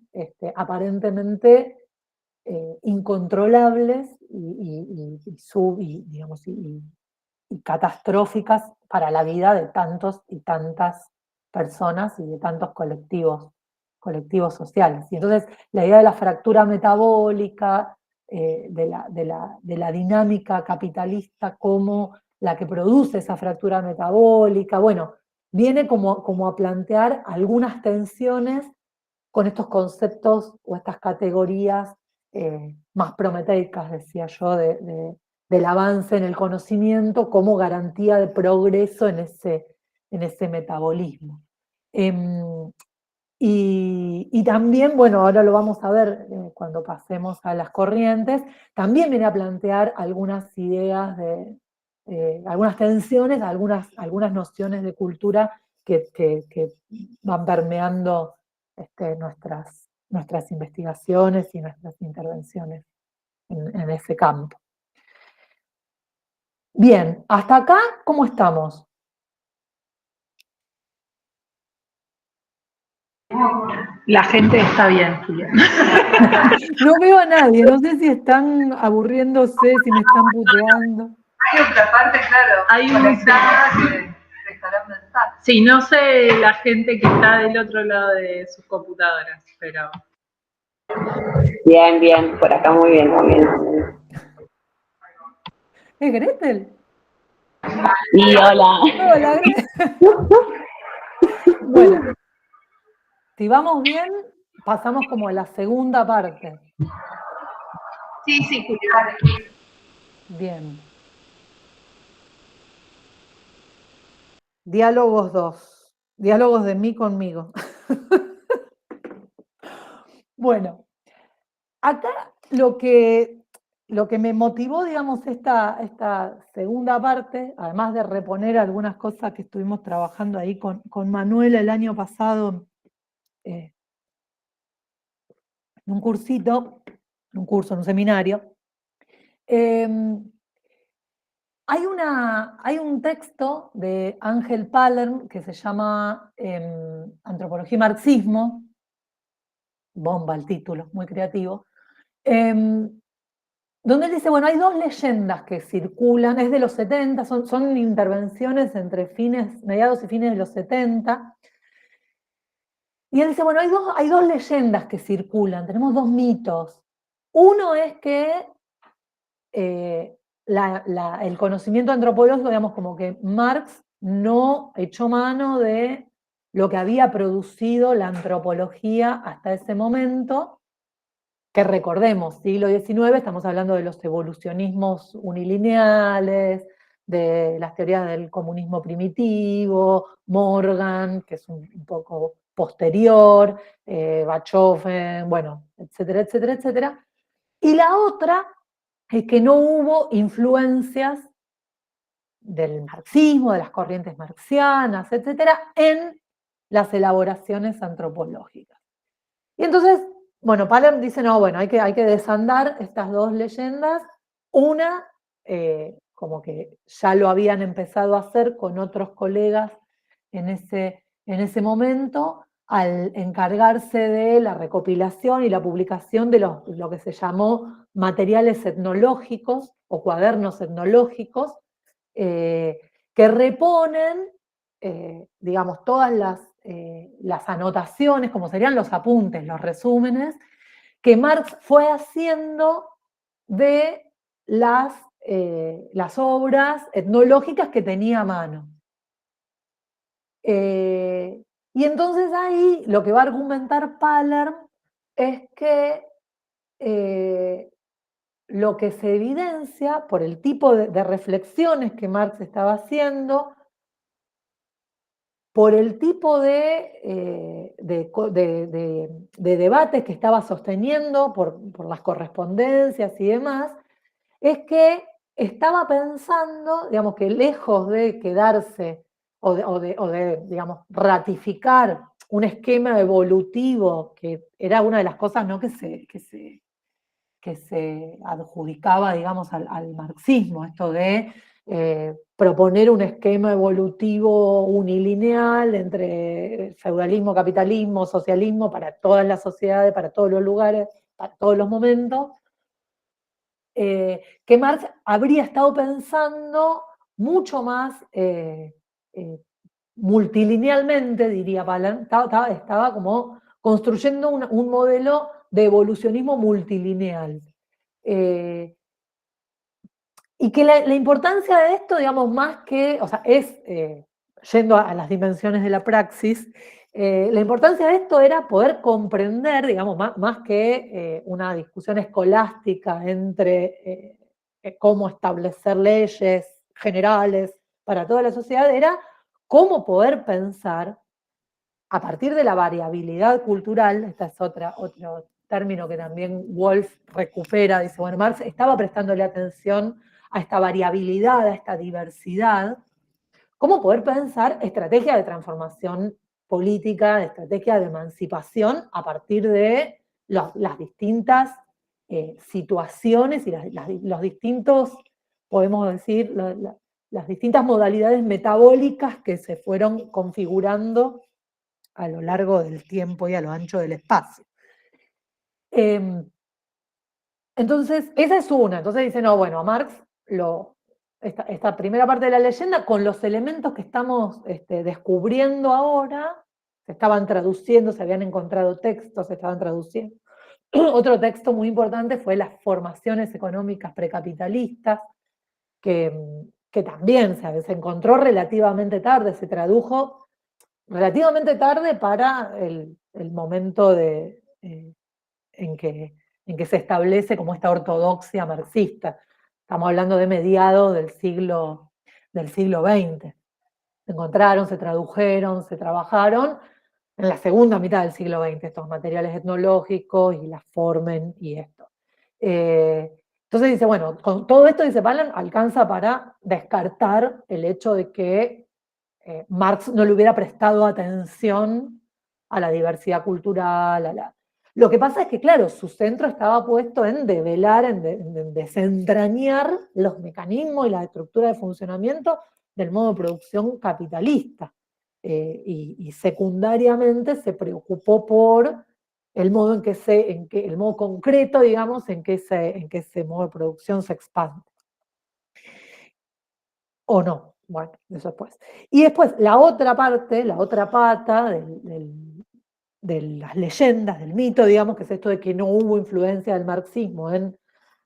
aparentemente incontrolables y catastróficas para la vida de tantos y tantas personas y de tantos colectivos sociales. Y entonces la idea de la fractura metabólica, de la dinámica capitalista como la que produce esa fractura metabólica, bueno, viene como a plantear algunas tensiones con estos conceptos o estas categorías más prometeicas, decía yo, del avance en el conocimiento como garantía de progreso en ese metabolismo. Y también, bueno, ahora lo vamos a ver cuando pasemos a las corrientes, también viene a plantear algunas ideas algunas tensiones, algunas nociones de cultura que van permeando nuestras investigaciones y nuestras intervenciones en ese campo. Bien, hasta acá, ¿cómo estamos? La gente está bien, Julia. No veo a nadie, no sé si están aburriéndose, si me están puteando. Hay otra parte, claro, Hay conectada que estarán mensajes. Sí, no sé la gente que está del otro lado de sus computadoras, pero... Bien, bien, por acá muy bien, muy bien. ¿Es Gretel? Y hola. Hola, Gretel. Bueno, si vamos bien, pasamos como a la segunda parte. Sí, sí, Julia. Bien. Diálogos 2. Diálogos de mí conmigo. Bueno, acá lo que me motivó, digamos, esta segunda parte, además de reponer algunas cosas que estuvimos trabajando ahí con Manuela el año pasado, en un cursito, en un curso, en un seminario, hay un texto de Ángel Palerm que se llama Antropología y Marxismo, bomba el título, muy creativo, donde él dice, bueno, hay dos leyendas que circulan, es de los 70, son intervenciones entre mediados y fines de los 70, y él dice, bueno, hay dos leyendas que circulan, tenemos dos mitos. Uno es que el conocimiento antropológico, digamos, como que Marx no echó mano de lo que había producido la antropología hasta ese momento, que recordemos, siglo XIX, estamos hablando de los evolucionismos unilineales, de las teorías del comunismo primitivo, Morgan, que es un poco posterior, Bachofen, bueno, etcétera, etcétera, etcétera. Y la otra es que no hubo influencias del marxismo, de las corrientes marxianas, etcétera, en las elaboraciones antropológicas. Y entonces, bueno, Palem dice, no, bueno, hay que desandar estas dos leyendas. Una, como que ya lo habían empezado a hacer con otros colegas en ese momento, al encargarse de la recopilación y la publicación de lo que se llamó materiales etnológicos o cuadernos etnológicos, que reponen, digamos, todas las anotaciones, como serían los apuntes, los resúmenes, que Marx fue haciendo de las obras etnológicas que tenía a mano. Y entonces ahí lo que va a argumentar Palerm es que lo que se evidencia por el tipo de reflexiones que Marx estaba haciendo, por el tipo de debates que estaba sosteniendo, por las correspondencias y demás, es que estaba pensando, digamos, que lejos de quedarse digamos, ratificar un esquema evolutivo, que era una de las cosas, ¿no?, que se adjudicaba, digamos, al marxismo, esto de proponer un esquema evolutivo unilineal entre feudalismo, capitalismo, socialismo, para todas las sociedades, para todos los lugares, para todos los momentos, que Marx habría estado pensando mucho más multilinealmente, diría Palan, estaba como construyendo un modelo de evolucionismo multilineal. Y que la importancia de esto, digamos, más que, o sea, es, yendo a las dimensiones de la praxis, la importancia de esto era poder comprender, digamos, más que una discusión escolástica entre cómo establecer leyes generales para toda la sociedad, era cómo poder pensar a partir de la variabilidad cultural. Este es otro término que también Wolf recupera, dice, bueno, Marx estaba prestándole atención a esta variabilidad, a esta diversidad, cómo poder pensar estrategia de transformación política, estrategia de emancipación a partir de las distintas situaciones y los distintos, podemos decir, las distintas modalidades metabólicas que se fueron configurando a lo largo del tiempo y a lo ancho del espacio. Entonces, esa es una. Entonces dice, no, bueno, a Marx, esta primera parte de la leyenda, con los elementos que estamos descubriendo ahora, se estaban traduciendo, se habían encontrado textos, se estaban traduciendo. Otro texto muy importante fue las formaciones económicas precapitalistas, que también se encontró relativamente tarde, se tradujo relativamente tarde para el momento en que se establece como esta ortodoxia marxista. Estamos hablando de mediados del siglo XX. Se encontraron, se tradujeron, se trabajaron en la segunda mitad del siglo XX, estos materiales etnológicos y la formen y esto. Entonces dice, bueno, con todo esto, dice Palan, alcanza para descartar el hecho de que Marx no le hubiera prestado atención a la diversidad cultural. Lo que pasa es que, claro, su centro estaba puesto en develar, en desentrañar los mecanismos y la estructura de funcionamiento del modo de producción capitalista. Y secundariamente se preocupó por el modo el modo concreto, digamos, en que ese modo de producción se expande. O no. Bueno, eso después. Y después, la otra parte, la otra pata de las leyendas, del mito, digamos, que es esto de que no hubo influencia del marxismo en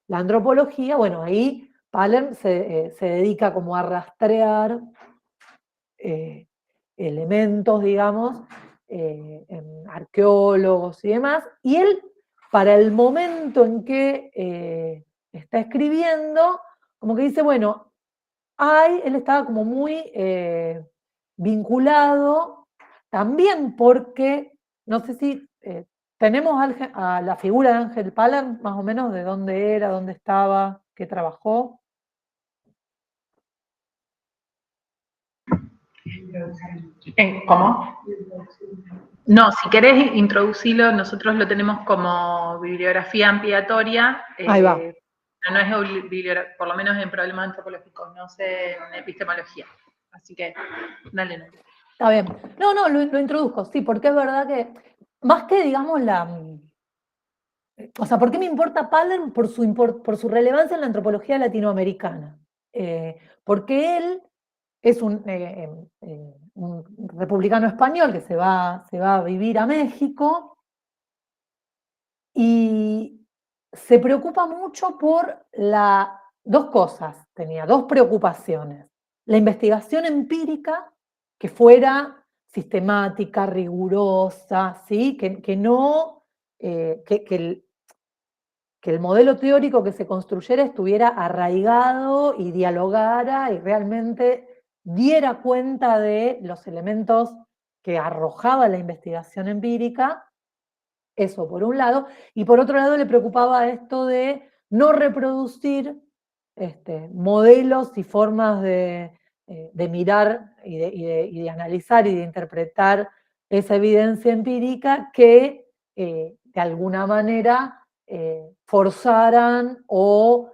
la antropología, bueno, ahí Palerm se dedica como a rastrear elementos, digamos, en arqueólogos y demás, y él, para el momento en que está escribiendo, como que dice, bueno, él estaba como muy vinculado, también porque, no sé si tenemos a la figura de Ángel Paller, más o menos, de dónde era, dónde estaba, qué trabajó. ¿Cómo? No, si querés introducirlo, nosotros lo tenemos como bibliografía ampliatoria. Ahí va. No es bibliografía, por lo menos en problemas antropológicos, no sé en epistemología. Así que, dale. No. Está bien. No, lo introduzco, sí, porque es verdad que, más que, digamos, o sea, ¿por qué me importa Paller? Por su relevancia en la antropología latinoamericana. Porque él es un republicano español que se va a vivir a México y se preocupa mucho por dos cosas, tenía dos preocupaciones. La investigación empírica, que fuera sistemática, rigurosa, ¿sí? que no, que el modelo teórico que se construyera estuviera arraigado y dialogara y realmente diera cuenta de los elementos que arrojaba la investigación empírica. Eso por un lado, y por otro lado le preocupaba esto de no reproducir modelos y formas de mirar y de analizar y de interpretar esa evidencia empírica que de alguna manera forzaran o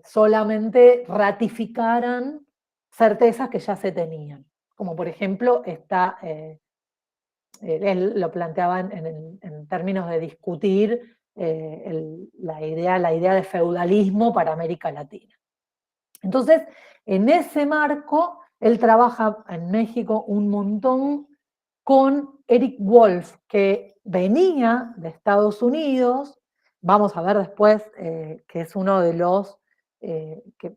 solamente ratificaran certezas que ya se tenían. Como por ejemplo él lo planteaba en términos de discutir la idea de feudalismo para América Latina. Entonces, en ese marco, él trabaja en México un montón con Eric Wolf, que venía de Estados Unidos, vamos a ver después que es uno de los que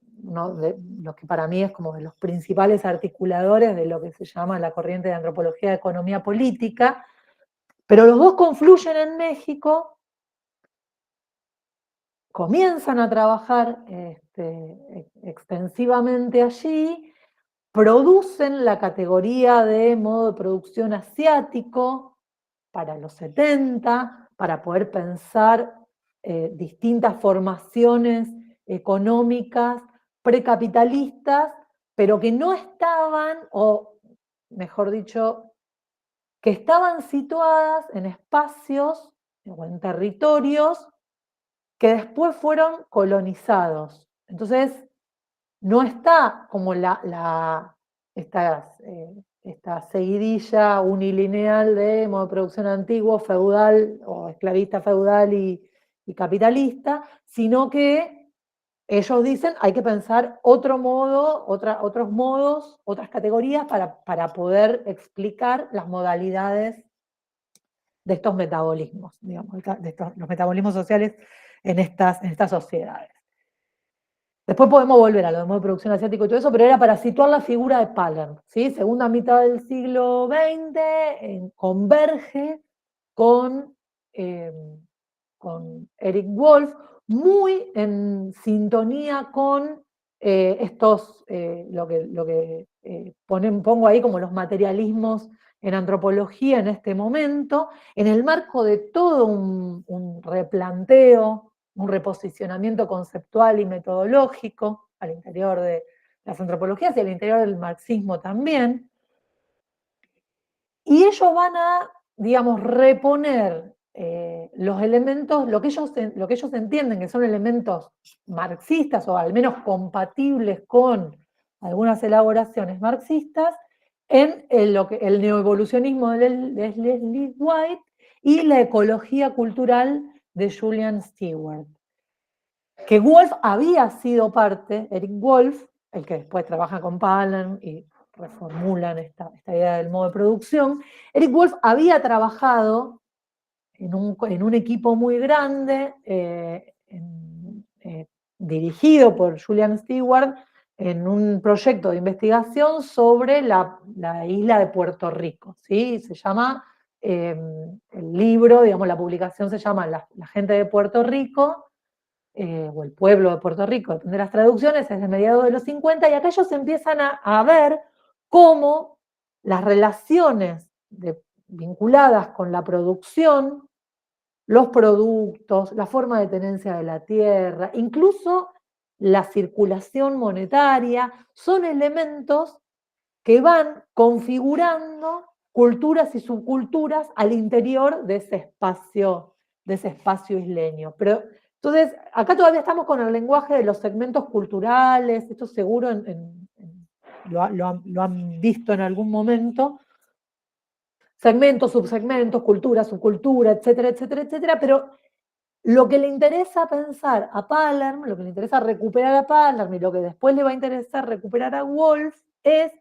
para mí es como de los principales articuladores de lo que se llama la corriente de antropología de economía política, pero los dos confluyen en México, comienzan a trabajar extensivamente allí, producen la categoría de modo de producción asiático para los 70, para poder pensar distintas formaciones económicas precapitalistas, pero que no estaban, o mejor dicho, que estaban situadas en espacios o en territorios que después fueron colonizados. Entonces, no está como esta seguidilla unilineal de modo de producción antiguo, feudal o esclavista feudal y capitalista, sino que ellos dicen hay que pensar otro modo, otros modos, otras categorías para poder explicar las modalidades de estos metabolismos, digamos, los metabolismos sociales en estas sociedades. Después podemos volver a lo de modo de producción asiático y todo eso, pero era para situar la figura de Paller, ¿sí? Segunda mitad del siglo XX, converge con, con Eric Wolf, muy en sintonía con lo que pongo ahí como los materialismos en antropología en este momento, en el marco de todo un replanteo, un reposicionamiento conceptual y metodológico al interior de las antropologías y al interior del marxismo también. Y ellos van a, digamos, reponer los elementos, lo que ellos entienden que son elementos marxistas o al menos compatibles con algunas elaboraciones marxistas, en el neoevolucionismo de Leslie White y la ecología cultural de Julian Stewart. Que Wolf había sido parte, Eric Wolf, el que después trabaja con Paller y reformulan esta idea del modo de producción, Eric Wolf había trabajado en un equipo muy grande, dirigido por Julian Stewart, en un proyecto de investigación sobre la isla de Puerto Rico, ¿sí? Se llama, el libro, digamos, la publicación se llama La gente de Puerto Rico, o el pueblo de Puerto Rico, depende de las traducciones, es de mediados de los 50, y acá ellos empiezan a ver cómo las relaciones vinculadas con la producción, los productos, la forma de tenencia de la tierra, incluso la circulación monetaria, son elementos que van configurando culturas y subculturas al interior de ese espacio isleño. Pero, entonces, acá todavía estamos con el lenguaje de los segmentos culturales, esto seguro lo han visto en algún momento, segmentos, subsegmentos, cultura, subcultura, etcétera, etcétera, etcétera, pero lo que le interesa pensar a Palerm, lo que le interesa recuperar a Palerm y lo que después le va a interesar recuperar a Wolf es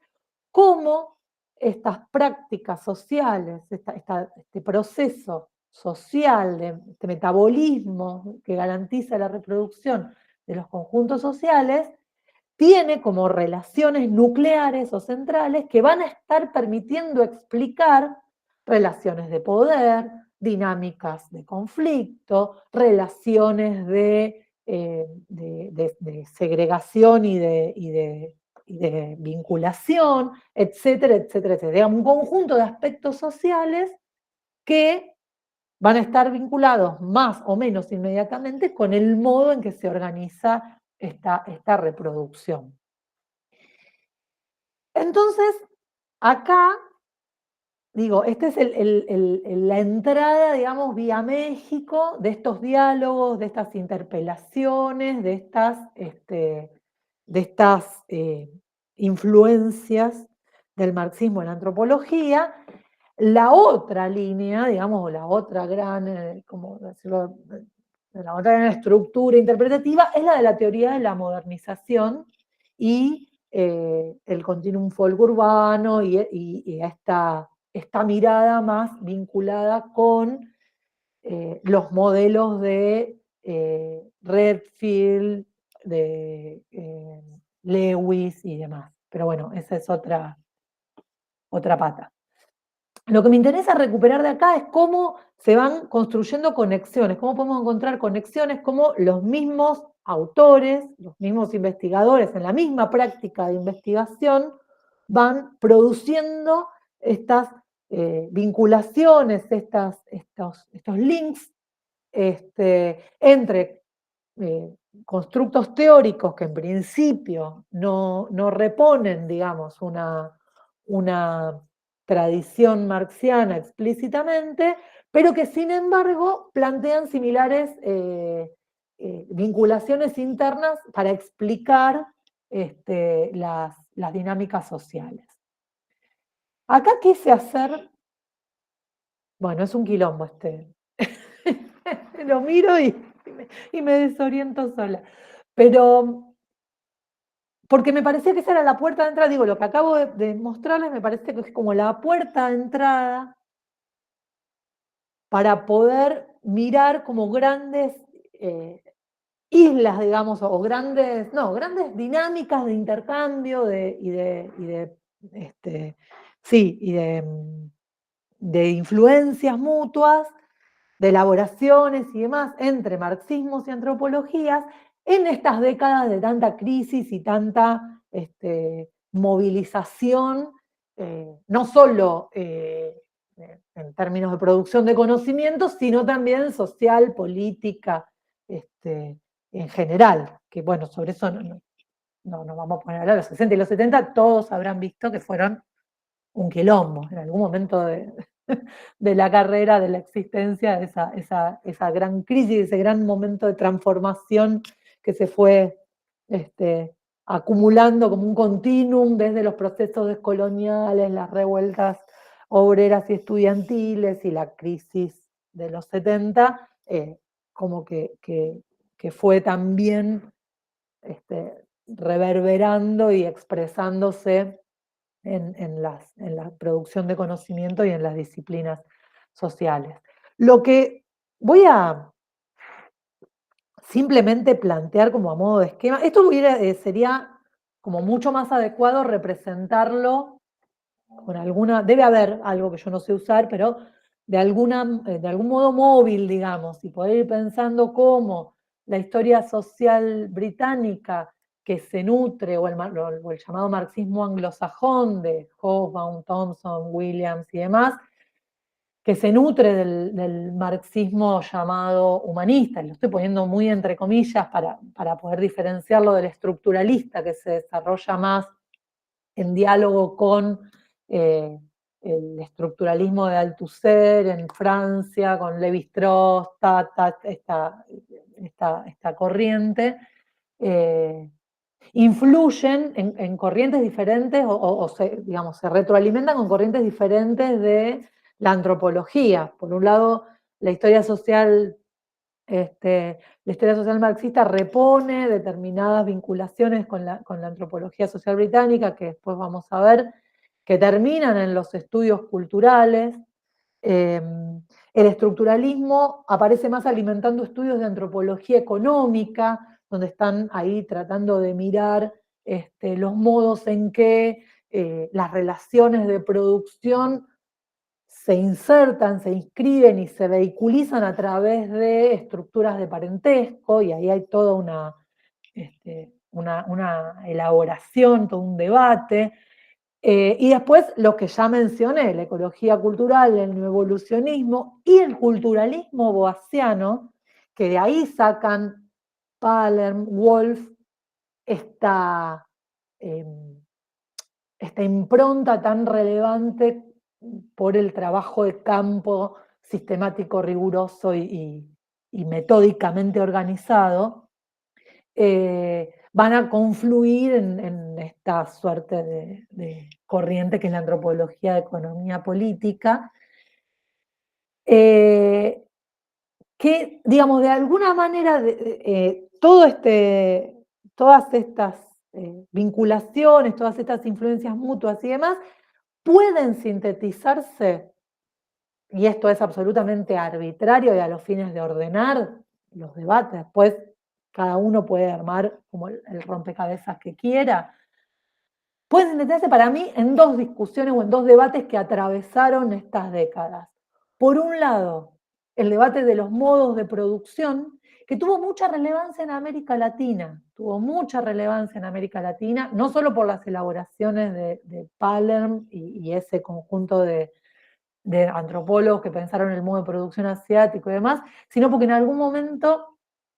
cómo estas prácticas sociales, este proceso social, este metabolismo que garantiza la reproducción de los conjuntos sociales, tiene como relaciones nucleares o centrales que van a estar permitiendo explicar relaciones de poder, dinámicas de conflicto, relaciones de segregación y de vinculación, etcétera, etcétera, etcétera. Digamos, un conjunto de aspectos sociales que van a estar vinculados más o menos inmediatamente con el modo en que se organiza esta reproducción. Entonces, acá, digo, esta es la entrada, digamos, vía México de estos diálogos, de estas interpelaciones, de estas influencias del marxismo en la antropología. La otra línea, digamos, la otra gran, como decirlo, la otra gran estructura interpretativa es la de la teoría de la modernización y el continuum folk urbano y esta mirada más vinculada con los modelos de Redfield, de Lewis y demás. Pero bueno, esa es otra pata. Lo que me interesa recuperar de acá es cómo se van construyendo conexiones, cómo podemos encontrar conexiones, cómo los mismos autores, los mismos investigadores en la misma práctica de investigación van produciendo estas vinculaciones, estos links entre constructos teóricos que en principio no reponen, digamos, una tradición marxiana explícitamente, pero que sin embargo plantean similares vinculaciones internas para explicar las dinámicas sociales. Acá quise hacer, bueno, es un quilombo lo miro y me desoriento sola, pero porque me parecía que esa era la puerta de entrada, digo, lo que acabo de mostrarles me parece que es como la puerta de entrada para poder mirar como grandes islas, digamos, o grandes dinámicas de intercambio de influencias mutuas, de elaboraciones y demás entre marxismos y antropologías en estas décadas de tanta crisis y tanta movilización, no solo en términos de producción de conocimientos, sino también social, política, en general, que bueno, sobre eso no vamos a poner a hablar, los 60 y los 70 todos habrán visto que fueron un quilombo, en algún momento de la carrera, de la existencia, esa gran crisis, ese gran momento de transformación que se fue acumulando como un continuum desde los procesos descoloniales, las revueltas obreras y estudiantiles y la crisis de los 70, como que fue también reverberando y expresándose en la producción de conocimiento y en las disciplinas sociales. Lo que voy a simplemente plantear como a modo de esquema, esto sería como mucho más adecuado representarlo con alguna, debe haber algo que yo no sé usar, pero de algún modo móvil, digamos, y poder ir pensando cómo la historia social británica que se nutre, o el llamado marxismo anglosajón de Hobsbawm, Thompson, Williams y demás, que se nutre del marxismo llamado humanista, y lo estoy poniendo muy entre comillas para poder diferenciarlo del estructuralista, que se desarrolla más en diálogo con el estructuralismo de Althusser en Francia, con Lévi-Strauss, esta corriente, influyen en corrientes diferentes digamos, se retroalimentan con corrientes diferentes de la antropología. Por un lado, la historia social marxista repone determinadas vinculaciones con la antropología social británica, que después vamos a ver, que terminan en los estudios culturales. El estructuralismo aparece más alimentando estudios de antropología económica, donde están ahí tratando de mirar los modos en que las relaciones de producción se insertan, se inscriben y se vehiculizan a través de estructuras de parentesco, y ahí hay toda una elaboración, todo un debate. Y después lo que ya mencioné, la ecología cultural, el neoevolucionismo y el culturalismo boasiano, que de ahí sacan Palm, Wolf, esta, esta impronta tan relevante por el trabajo de campo sistemático, riguroso y metódicamente organizado, van a confluir en esta suerte de corriente que es la antropología de economía política, que, digamos, de alguna manera, todas estas vinculaciones, todas estas influencias mutuas y demás, pueden sintetizarse, y esto es absolutamente arbitrario y a los fines de ordenar los debates, después cada uno puede armar como el rompecabezas que quiera, pueden sintetizarse para mí en dos discusiones o en dos debates que atravesaron estas décadas. Por un lado, el debate de los modos de producción, que tuvo mucha relevancia en América Latina, no solo por las elaboraciones de Palm y ese conjunto de antropólogos que pensaron el modo de producción asiático y demás, sino porque en algún momento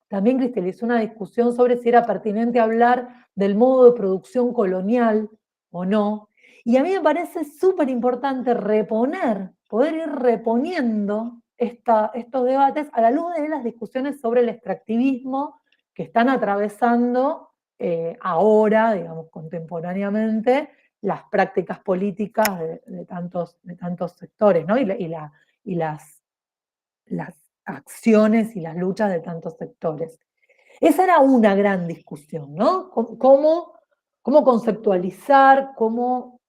también cristalizó una discusión sobre si era pertinente hablar del modo de producción colonial o no. Y a mí me parece súper importante poder ir reponiendo estos debates a la luz de las discusiones sobre el extractivismo que están atravesando ahora, digamos, contemporáneamente, las prácticas políticas de tantos sectores, ¿no? Y las acciones y las luchas de tantos sectores. Esa era una gran discusión, ¿no? Cómo conceptualizar, cómo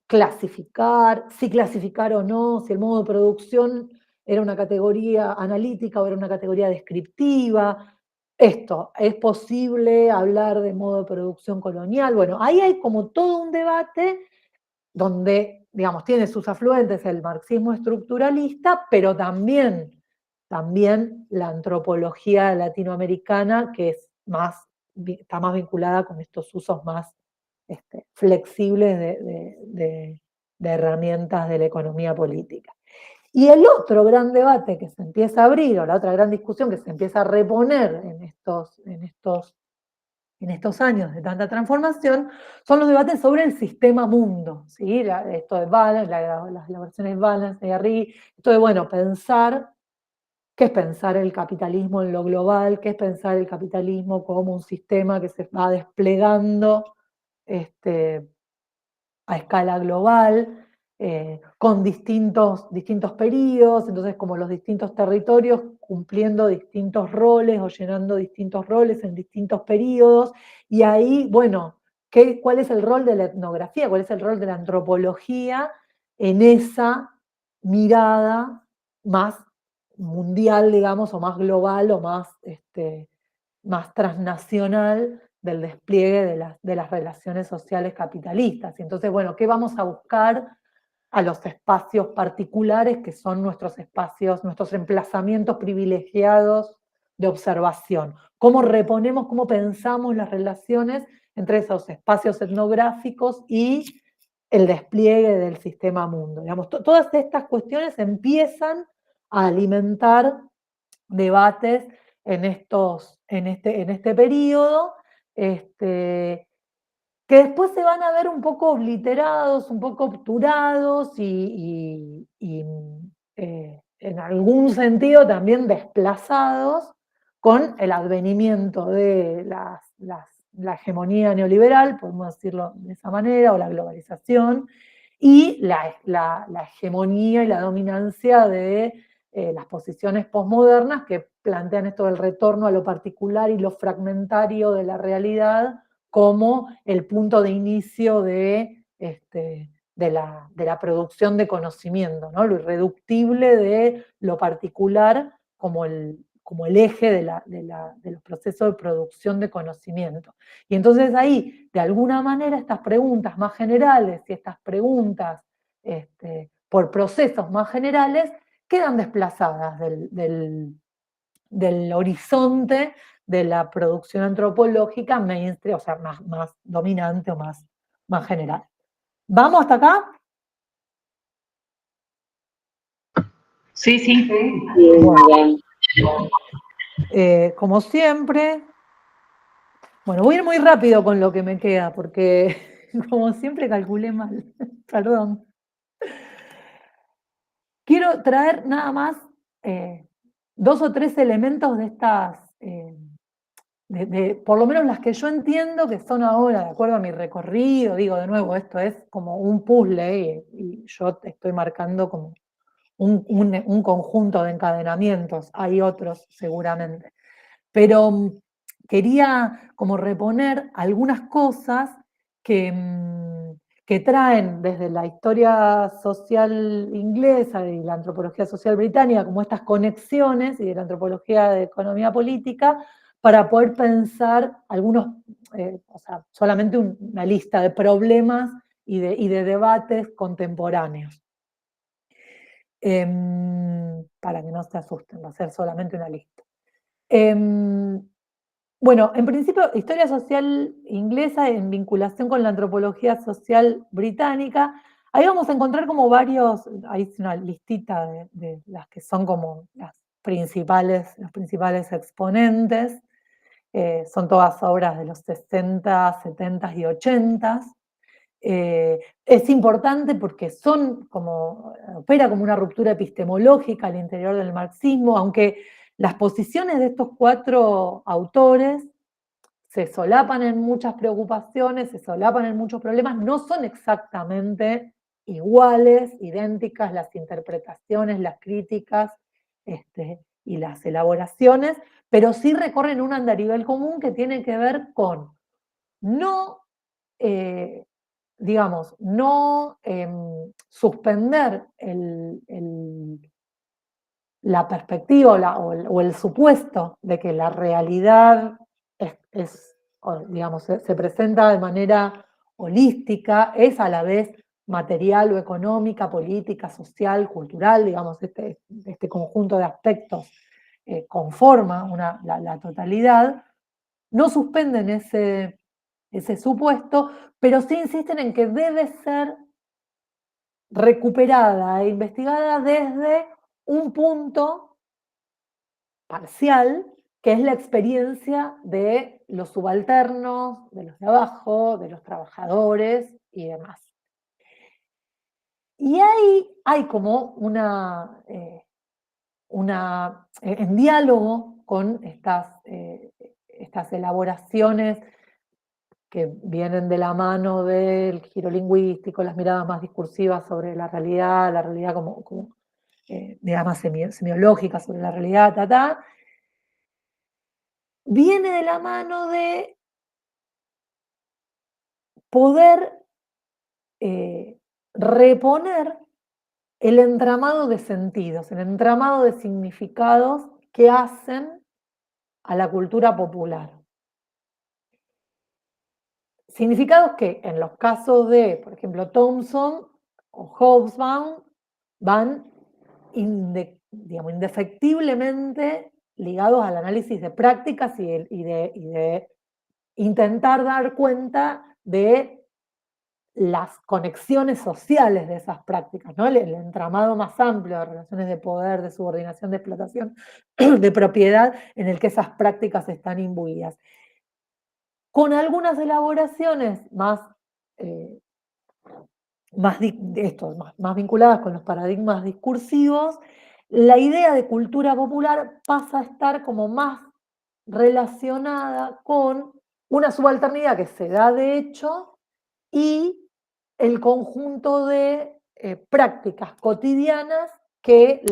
clasificar, si clasificar o no, si el modo de producción era una categoría analítica o era una categoría descriptiva. Esto, ¿es posible hablar de modo de producción colonial? Bueno, ahí hay como todo un debate donde, digamos, tiene sus afluentes el marxismo estructuralista, pero también la antropología latinoamericana, que está más vinculada con estos usos más flexibles de herramientas de la economía política. Y el otro gran debate que se empieza a abrir, o la otra gran discusión que se empieza a reponer en estos años de tanta transformación, son los debates sobre el sistema mundo, ¿sí? Esto de Balance, las versiones Balance de Arrighi, esto de, bueno, ¿qué es pensar el capitalismo en lo global? ¿Qué es pensar el capitalismo como un sistema que se va desplegando a escala global, con distintos periodos, entonces como los distintos territorios cumpliendo distintos roles o llenando distintos roles en distintos periodos, y ahí, bueno, ¿cuál es el rol de la etnografía? ¿Cuál es el rol de la antropología en esa mirada más mundial, digamos, o más global, o más transnacional del despliegue de las relaciones sociales capitalistas. Y entonces, bueno, ¿qué vamos a buscar? A los espacios particulares que son nuestros espacios, nuestros emplazamientos privilegiados de observación. ¿Cómo reponemos, cómo pensamos las relaciones entre esos espacios etnográficos y el despliegue del sistema mundo? Digamos, todas estas cuestiones empiezan a alimentar debates en este periodo, que después se van a ver un poco obliterados, un poco obturados y en algún sentido también desplazados con el advenimiento de la hegemonía neoliberal, podemos decirlo de esa manera, o la globalización, y la hegemonía y la dominancia de las posiciones posmodernas que plantean esto del retorno a lo particular y lo fragmentario de la realidad como el punto de inicio de la producción de conocimiento, ¿no? Lo irreductible de lo particular como el eje de los procesos de producción de conocimiento. Y entonces ahí, de alguna manera, estas preguntas más generales y estas preguntas por procesos más generales quedan desplazadas del horizonte de la producción antropológica mainstream, o sea, más dominante o más general. ¿Vamos hasta acá? Sí, sí. Muy bien. Como siempre, bueno, voy a ir muy rápido con lo que me queda, porque como siempre calculé mal, perdón. Quiero traer nada más 2 o 3 elementos de estas, por lo menos las que yo entiendo que son ahora, de acuerdo a mi recorrido, digo de nuevo, esto es como un puzzle y yo estoy marcando como un conjunto de encadenamientos, hay otros seguramente. Pero quería como reponer algunas cosas que traen desde la historia social inglesa y la antropología social británica, como estas conexiones, y de la antropología de economía política, para poder pensar algunos, o sea, solamente una lista de problemas y de debates contemporáneos. Para que no se asusten, va a ser solamente una lista. Bueno, en principio, historia social inglesa en vinculación con la antropología social británica. Ahí vamos a encontrar como varios, ahí es una listita de las que son como los principales exponentes. Son todas obras de los 60, 70 y 80. Es importante porque opera como una ruptura epistemológica al interior del marxismo, aunque las posiciones de estos 4 autores se solapan en muchas preocupaciones, se solapan en muchos problemas, no son exactamente iguales, idénticas las interpretaciones, las críticas y las elaboraciones, pero sí recorren un andarivel común que tiene que ver con no digamos, no suspender la perspectiva o el supuesto de que la realidad digamos, se presenta de manera holística, es a la vez material o económica, política, social, cultural, digamos, este conjunto de aspectos conforma la totalidad, no suspenden ese supuesto, pero sí insisten en que debe ser recuperada e investigada desde un punto parcial, que es la experiencia de los subalternos, de los de abajo, de los trabajadores y demás. Y ahí hay como en diálogo con estas elaboraciones que vienen de la mano del giro lingüístico, las miradas más discursivas sobre la realidad como digamos, semiológica sobre la realidad, viene de la mano de poder reponer el entramado de sentidos, el entramado de significados que hacen a la cultura popular. significados que en los casos de, por ejemplo, Thompson o Hobsbawm van digamos, indefectiblemente ligados al análisis de prácticas y de intentar dar cuenta de las conexiones sociales de esas prácticas, ¿no? El entramado más amplio de relaciones de poder, de subordinación, de explotación, de propiedad, en el que esas prácticas están imbuidas. Con algunas elaboraciones más vinculadas con los paradigmas discursivos, la idea de cultura popular pasa a estar como más relacionada con una subalternidad que se da de hecho y el conjunto de prácticas cotidianas que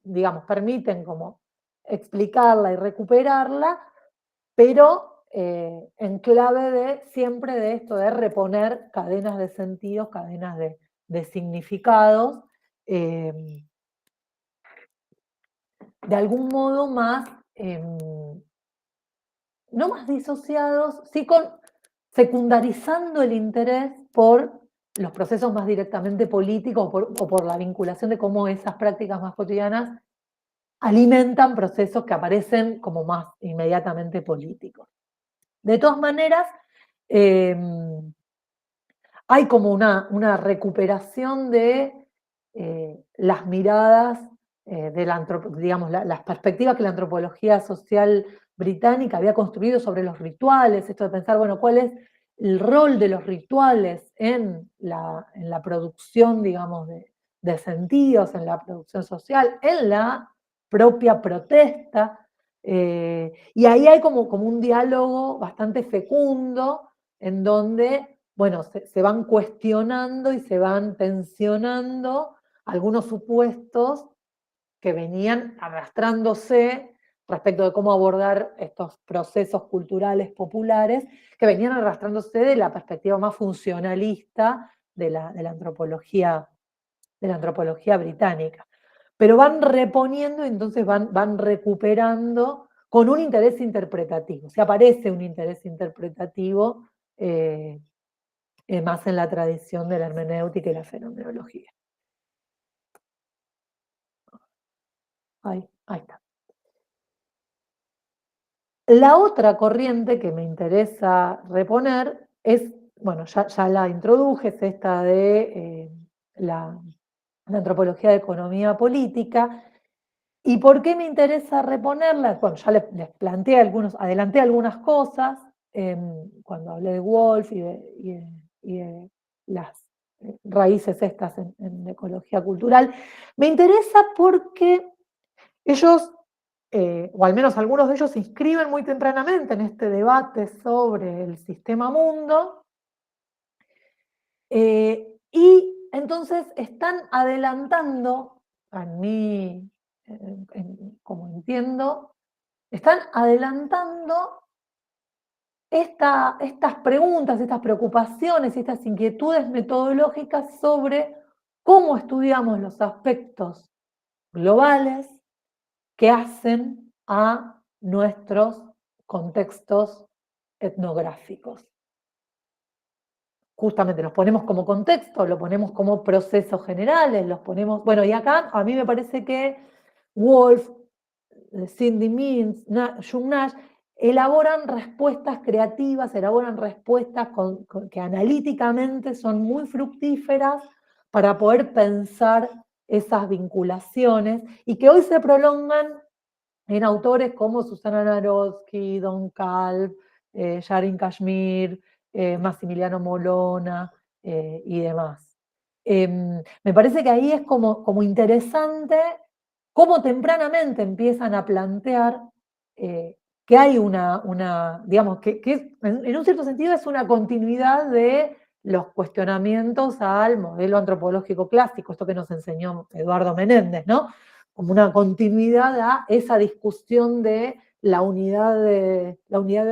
digamos, permiten como explicarla y recuperarla, pero en clave siempre de esto de reponer cadenas de sentidos, cadenas de significados, de algún modo más, no más disociados, sí secundarizando el interés por los procesos más directamente políticos o por la vinculación de cómo esas prácticas más cotidianas alimentan procesos que aparecen como más inmediatamente políticos. De todas maneras, hay como una recuperación de las miradas, digamos, las perspectivas que la antropología social británica había construido sobre los rituales, esto de pensar, bueno, cuál es el rol de los rituales en la producción, digamos, de sentidos, en la producción social, en la propia protesta. Y ahí hay como un diálogo bastante fecundo en donde, bueno, se van cuestionando y se van tensionando algunos supuestos que venían arrastrándose respecto de cómo abordar estos procesos culturales populares, que venían arrastrándose de la perspectiva más funcionalista de la antropología británica. Pero van reponiendo y entonces van recuperando con un interés interpretativo. Se aparece un interés interpretativo más en la tradición de la hermenéutica y la fenomenología. Ahí está. La otra corriente que me interesa reponer es, bueno, ya la introduje, es esta de la antropología de economía política. ¿Y por qué me interesa reponerla? Bueno, ya les planteé adelanté algunas cosas cuando hablé de Wolf y de las raíces estas en ecología cultural. Me interesa porque ellos, o al menos algunos de ellos, se inscriben muy tempranamente en este debate sobre el sistema mundo, y entonces están adelantando, como entiendo, están adelantando estas preguntas, estas preocupaciones, estas inquietudes metodológicas sobre cómo estudiamos los aspectos globales que hacen a nuestros contextos etnográficos. Justamente los ponemos como contexto, lo ponemos como procesos generales, los ponemos... Bueno, y acá a mí me parece que Wolf, Cindy Mintz, Jung Nash, elaboran respuestas creativas, elaboran respuestas que analíticamente son muy fructíferas para poder pensar esas vinculaciones y que hoy se prolongan en autores como Susana Narotsky, Don Calv, Yarin Kashmir, Massimiliano Molona y demás. Me parece que ahí es como interesante cómo tempranamente empiezan a plantear que hay digamos, que en un cierto sentido es una continuidad de los cuestionamientos al modelo antropológico clásico, esto que nos enseñó Eduardo Menéndez, ¿no? Como una continuidad a esa discusión de la unidad de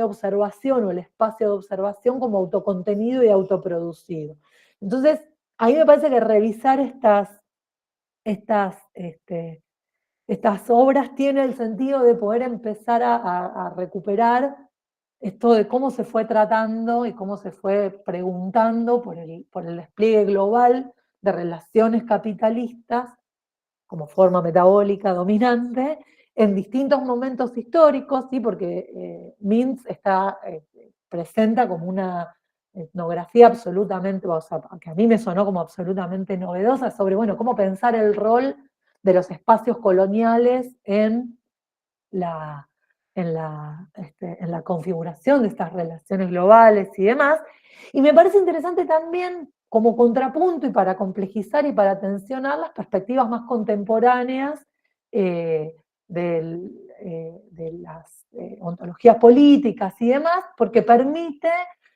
observación o el espacio de observación como autocontenido y autoproducido. Entonces, a mí me parece que revisar estas obras tiene el sentido de poder empezar a recuperar esto de cómo se fue tratando y cómo se fue preguntando por el despliegue global de relaciones capitalistas como forma metabólica dominante en distintos momentos históricos, ¿sí? Porque Mintz presenta como una etnografía absolutamente, o sea, que a mí me sonó como absolutamente novedosa, sobre, bueno, cómo pensar el rol de los espacios coloniales en la configuración de estas relaciones globales y demás. Y me parece interesante también, como contrapunto y para complejizar y para tensionar las perspectivas más contemporáneas de las ontologías políticas y demás, porque permite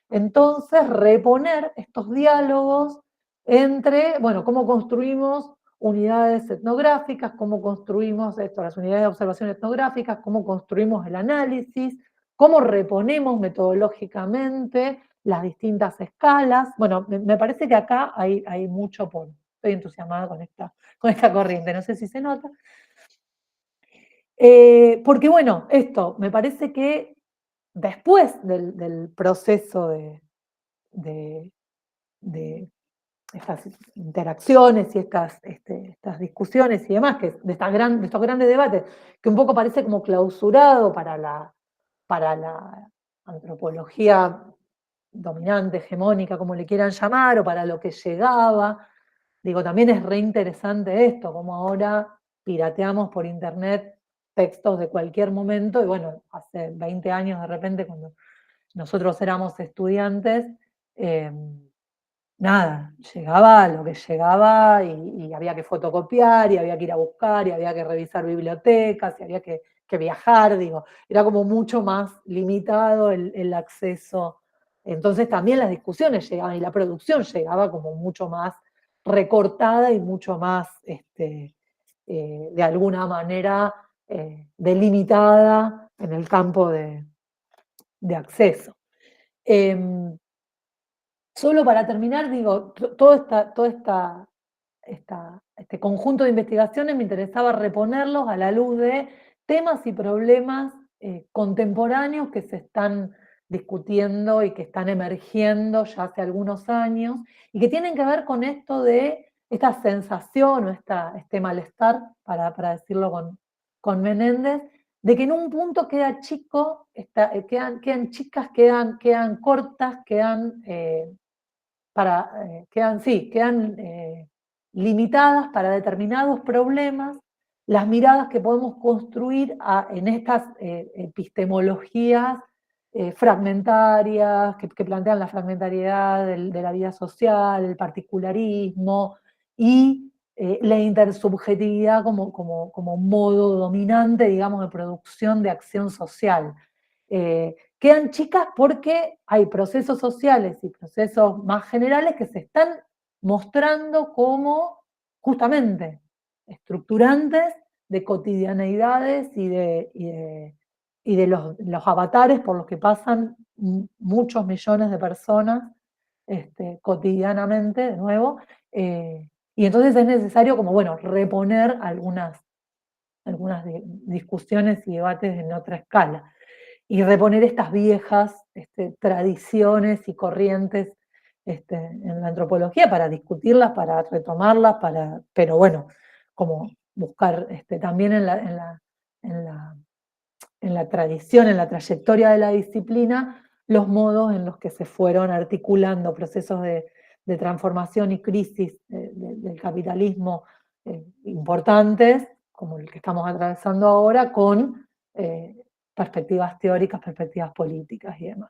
entonces reponer estos diálogos entre, bueno, cómo construimos unidades etnográficas, cómo construimos esto, las unidades de observación etnográficas, cómo construimos el análisis, cómo reponemos metodológicamente las distintas escalas. Bueno, me parece que acá hay mucho por. Estoy entusiasmada con esta corriente, no sé si se nota. Porque bueno, esto, me parece que después del proceso de estas interacciones y estas discusiones y demás, de estos grandes debates, que un poco parece como clausurado para la antropología dominante, hegemónica, como le quieran llamar, o para lo que llegaba. Digo, también es re interesante esto, como ahora pirateamos por internet textos de cualquier momento, y bueno, hace 20 años de repente, cuando nosotros éramos estudiantes, nada, llegaba lo que llegaba y había que fotocopiar, y había que ir a buscar, y había que revisar bibliotecas, y había que viajar, digo, era como mucho más limitado el acceso. Entonces también las discusiones llegaban y la producción llegaba como mucho más recortada y mucho más, de alguna manera, delimitada en el campo de acceso. Solo para terminar, digo, todo este conjunto de investigaciones me interesaba reponerlos a la luz de temas y problemas contemporáneos que se están discutiendo y que están emergiendo ya hace algunos años y que tienen que ver con esto de esta sensación o este malestar, para decirlo con Menéndez, de que en un punto queda chico, quedan chicas, quedan cortas, quedan limitadas para determinados problemas, las miradas que podemos construir en estas epistemologías fragmentarias, que plantean la fragmentariedad de la vida social, el particularismo y la intersubjetividad como modo dominante, digamos, de producción de acción social. Quedan chicas porque hay procesos sociales y procesos más generales que se están mostrando como justamente estructurantes de cotidianeidades y de los avatares por los que pasan muchos millones de personas cotidianamente, de nuevo, y entonces es necesario como, bueno, reponer algunas discusiones y debates en otra escala y reponer estas viejas tradiciones y corrientes en la antropología para discutirlas, para retomarlas, pero bueno, como buscar también en la tradición, en la trayectoria de la disciplina, los modos en los que se fueron articulando procesos de transformación y crisis del capitalismo importantes, como el que estamos atravesando ahora, con perspectivas teóricas, perspectivas políticas y demás.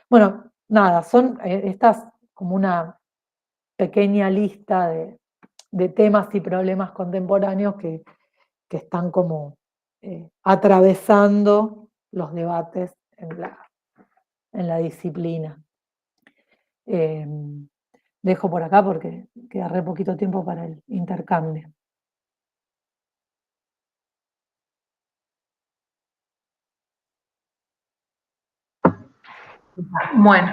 Bueno, nada, son estas como una pequeña lista de temas y problemas contemporáneos que están como atravesando los debates en la disciplina. Dejo por acá porque queda re poquito tiempo para el intercambio. Bueno.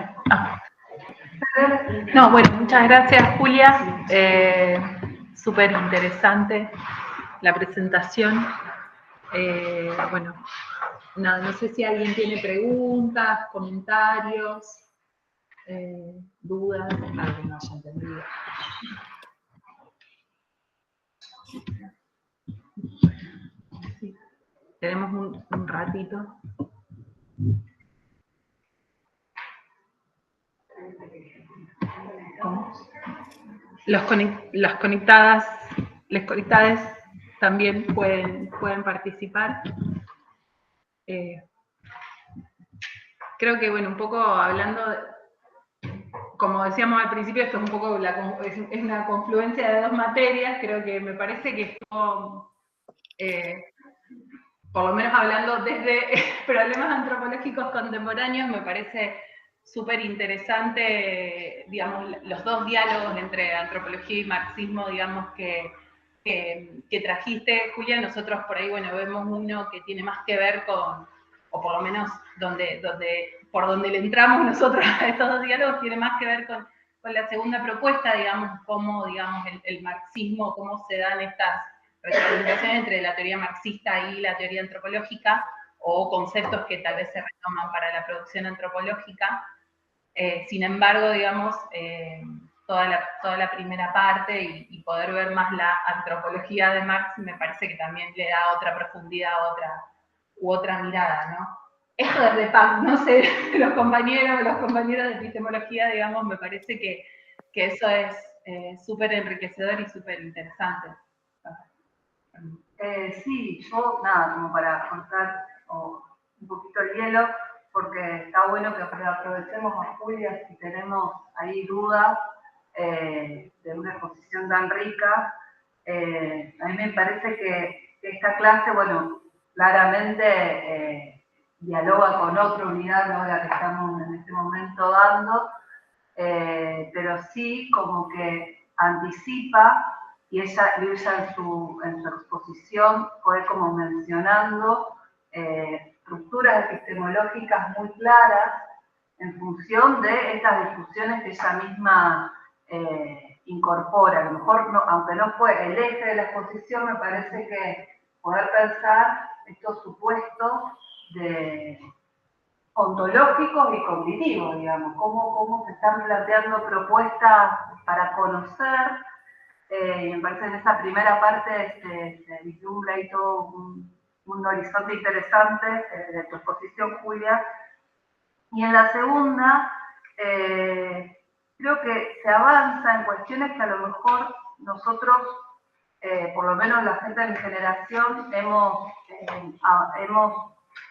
No, bueno, muchas gracias, Julia. Súper interesante la presentación. Bueno, no sé si alguien tiene preguntas, comentarios, dudas, algo no haya entendido. Sí. Tenemos un ratito. ¿Cómo? Las conectadas, les conectades también pueden participar. Creo que, bueno, un poco hablando, como decíamos al principio, esto es un poco es una confluencia de dos materias. Creo que me parece que esto, por lo menos hablando desde problemas antropológicos contemporáneos, me parece súper interesante, digamos, los dos diálogos entre antropología y marxismo, digamos, que trajiste, Julia. Nosotros por ahí, bueno, vemos uno que tiene más que ver con, o por lo menos por donde le entramos nosotros a estos dos diálogos, tiene más que ver con la segunda propuesta, digamos, cómo, digamos, el marxismo, cómo se dan estas retroalimentaciones entre la teoría marxista y la teoría antropológica, o conceptos que tal vez se retoman para la producción antropológica. Sin embargo, digamos, toda la primera parte y poder ver más la antropología de Marx me parece que también le da otra profundidad, otra mirada, ¿no? Esto desde PAC, no sé, los compañeros de epistemología, digamos, me parece que eso es súper enriquecedor y súper interesante. Sí, yo nada, como para cortar un poquito el hielo, porque está bueno que aprovechemos a Julia si tenemos ahí dudas de una exposición tan rica. A mí me parece que esta clase, bueno, claramente dialoga con otra unidad, ¿no?, la que estamos en este momento dando, pero sí como que anticipa, y ella en su exposición fue como mencionando estructuras epistemológicas muy claras en función de estas discusiones que ella misma incorpora. A lo mejor, no, aunque no fue el eje de la exposición, me parece que poder pensar estos supuestos ontológicos y cognitivos, digamos, cómo se están planteando propuestas para conocer. Me parece que en esa primera parte se vislumbra ahí todo un horizonte interesante de tu exposición, Julia. Y en la segunda, creo que se avanza en cuestiones que a lo mejor nosotros, por lo menos la gente de mi generación, hemos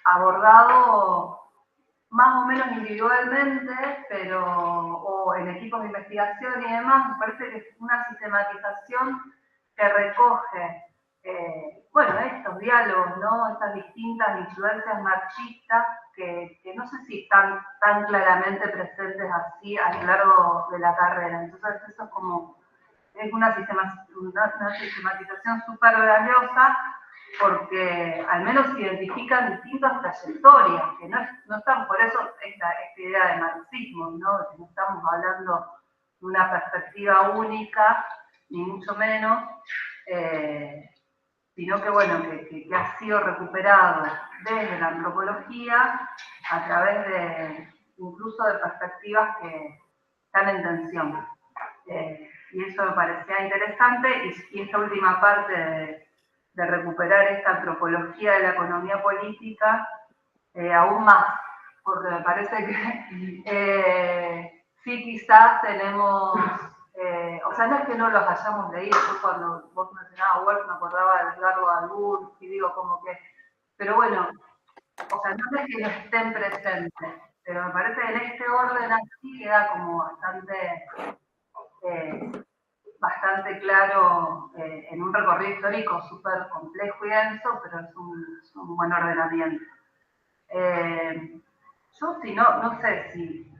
abordado más o menos individualmente, o en equipos de investigación y demás. Me parece que es una sistematización que recoge, bueno, estos diálogos, ¿no?, estas distintas influencias marxistas que no sé si están tan claramente presentes así a lo largo de la carrera. Entonces eso es una sistematización súper valiosa, porque al menos identifican distintas trayectorias, que no están, por eso esta idea de marxismo, ¿no?, que no estamos hablando de una perspectiva única, ni mucho menos, sino que, bueno, que ha sido recuperado desde la antropología a través de, incluso de perspectivas que están en tensión. Y eso me parecía interesante, y esta última parte de recuperar esta antropología de la economía política, aún más, porque me parece que sí, quizás tenemos, o sea, no es que no los hayamos leído. Yo cuando vos mencionabas Wert me acordaba de Edgardo Albur, y digo como que, pero bueno, o sea, no es que no estén presentes, pero me parece que en este orden así queda como bastante claro, en un recorrido histórico súper complejo y denso, pero es un buen ordenamiento. Yo, si no sé si,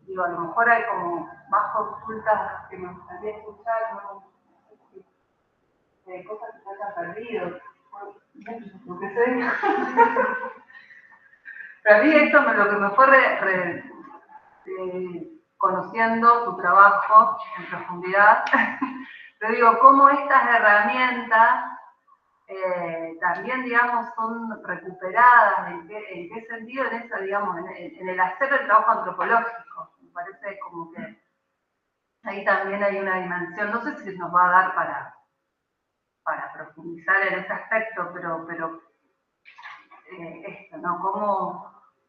digo, a lo mejor hay como más consultas que me gustaría escuchar, ¿no?, cosas que se hayan perdido, lo que sea. Pero a mí esto lo que me fue conociendo tu trabajo en profundidad, te digo, cómo estas herramientas también, digamos, son recuperadas, ¿en qué sentido? En eso, digamos, en el hacer el trabajo antropológico. Me parece como que ahí también hay una dimensión, no sé si nos va a dar para profundizar en ese aspecto, pero esto, ¿no?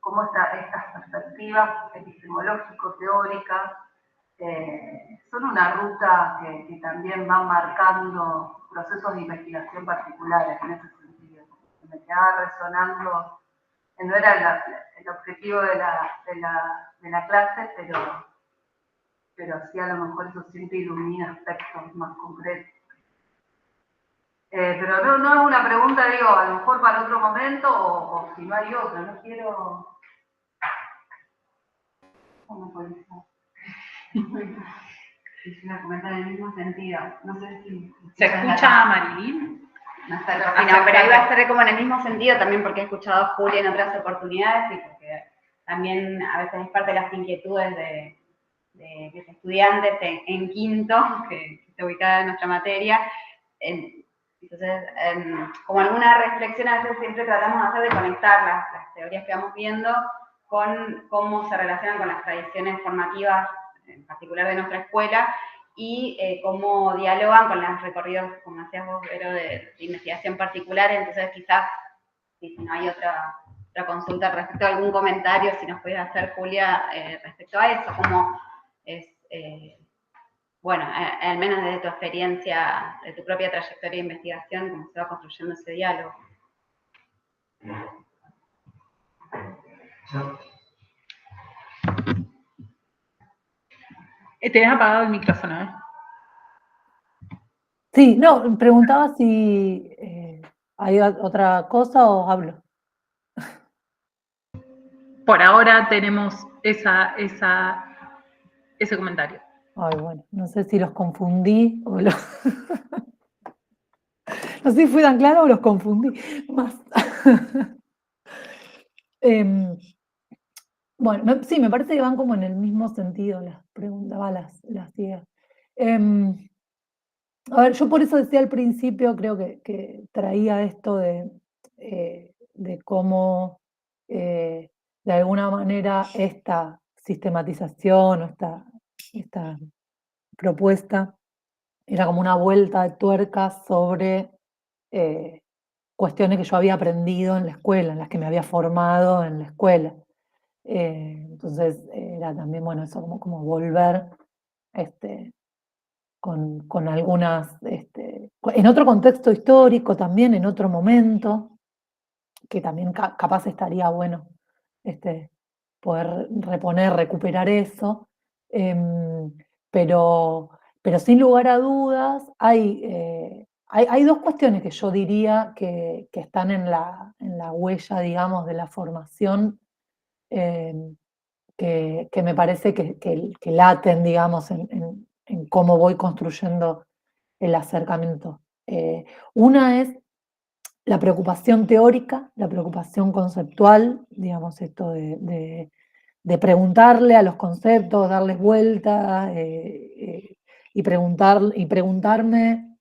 Cómo estas perspectivas epistemológico-teóricas son una ruta que también van marcando procesos de investigación particulares en ese sentido. Me quedaba resonando, no era el objetivo de la clase, pero sí a lo mejor eso siempre ilumina aspectos más concretos. Pero no es una pregunta, digo, a lo mejor para otro momento o si no hay otro, no quiero... ¿Cómo puede ser? Quisiera comentar en el mismo sentido. No sé si... ¿Se escucha a Marilyn? No, pero iba a ser como en el mismo sentido también porque he escuchado a Julia en otras oportunidades y porque también a veces es parte de las inquietudes de mis estudiantes en quinto, que está ubicada en nuestra materia. Entonces, como alguna reflexión a veces siempre tratamos de hacer de conectar las teorías que vamos viendo con cómo se relacionan con las tradiciones formativas, en particular de nuestra escuela, y cómo dialogan con los recorridos, como decías vos, Vero, de investigación particular. Entonces, quizás, si no hay otra consulta respecto a algún comentario, si nos puedes hacer, Julia, respecto a eso, cómo es, bueno, al menos desde tu experiencia, de tu propia trayectoria de investigación, cómo se va construyendo ese diálogo. Tenés apagado el micrófono, ¿eh? Sí, no, preguntaba si hay otra cosa o hablo. Por ahora tenemos ese comentario. Ay, bueno, no sé si los confundí o los... No sé si fui tan claro o los confundí más. Bueno, sí, me parece que van como en el mismo sentido las preguntas, las ideas. A ver, yo por eso decía al principio, creo que traía esto de cómo, de alguna manera, esta sistematización o esta propuesta era como una vuelta de tuerca sobre cuestiones que yo había aprendido en la escuela, en las que me había formado en la escuela. Entonces era también, bueno, eso como volver con algunas, en otro contexto histórico también, en otro momento, que también capaz estaría bueno poder reponer, recuperar eso. Pero, pero sin lugar a dudas, hay dos cuestiones que yo diría que están en la huella, digamos, de la formación, que me parece que laten, digamos, en cómo voy construyendo el acercamiento. Una es la preocupación teórica, la preocupación conceptual, digamos, esto de preguntarle a los conceptos, darles vuelta y preguntarme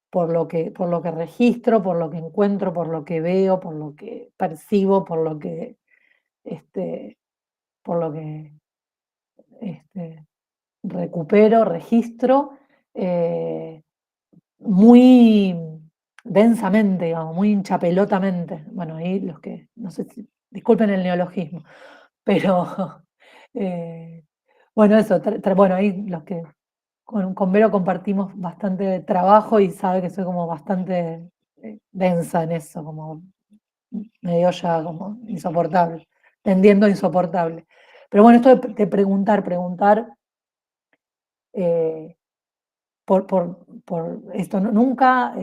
por lo que registro, por lo que encuentro, por lo que veo, por lo que percibo, por lo que recupero, registro, muy densamente, digamos, muy hinchapelotamente. Bueno, ahí los que, no sé si, disculpen el neologismo, pero bueno, eso, bueno, ahí los que con Vero compartimos bastante trabajo y sabe que soy como bastante densa en eso, como medio ya como insoportable, tendiendo a insoportable. Pero bueno, esto de preguntar, por esto, nunca,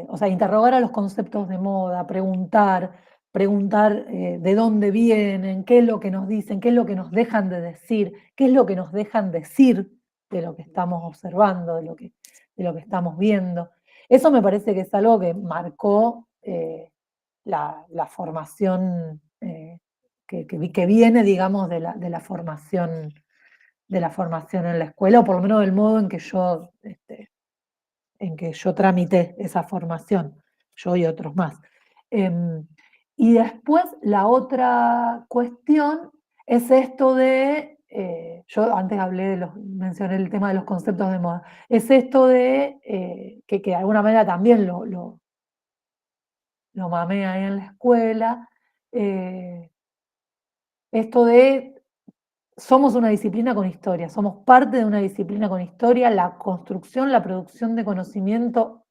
o sea, interrogar a los conceptos de moda, preguntar de dónde vienen, qué es lo que nos dicen, qué es lo que nos dejan de decir, qué es lo que nos dejan decir de lo que estamos observando, de lo que estamos viendo. Eso me parece que es algo que marcó la formación que viene, digamos, de la formación en la escuela, o por lo menos del modo en que yo en que yo tramité esa formación, yo y otros más. Y después la otra cuestión es esto de, yo antes mencioné el tema de los conceptos de moda, es esto de que de alguna manera también lo mamé ahí en la escuela, esto de somos una disciplina con historia, somos parte de una disciplina con historia, la construcción, la producción de conocimiento,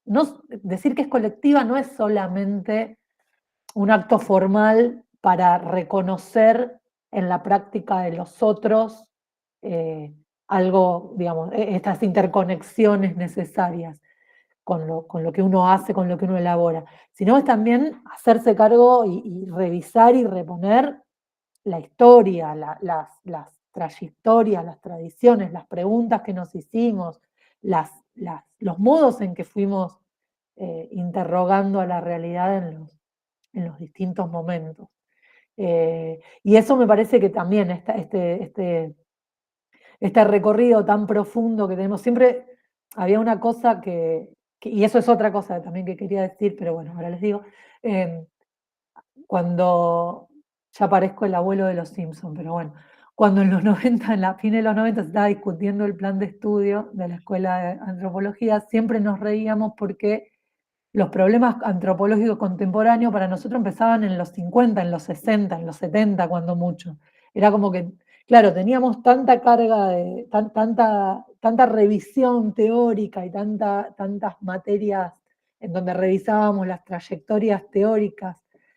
decir que es colectiva no es solamente un acto formal para reconocer en la práctica de los otros algo, digamos, estas interconexiones necesarias con lo que uno hace, con lo que uno elabora, sino es también hacerse cargo y revisar y reponer la historia, las trayectorias, las tradiciones, las preguntas que nos hicimos, los modos en que fuimos interrogando a la realidad en los distintos momentos. Y eso me parece que también este recorrido tan profundo que tenemos, siempre había una cosa y eso es otra cosa también que quería decir, pero bueno, ahora les digo, cuando, ya parezco el abuelo de los Simpsons, pero bueno, cuando en los 90, en la fin de los 90 se estaba discutiendo el plan de estudio de la Escuela de Antropología, siempre nos reíamos porque los problemas antropológicos contemporáneos para nosotros empezaban en los 50, en los 60, en los 70, cuando mucho. Era como que, claro, teníamos tanta carga, tanta revisión teórica y tantas materias en donde revisábamos las trayectorias teóricas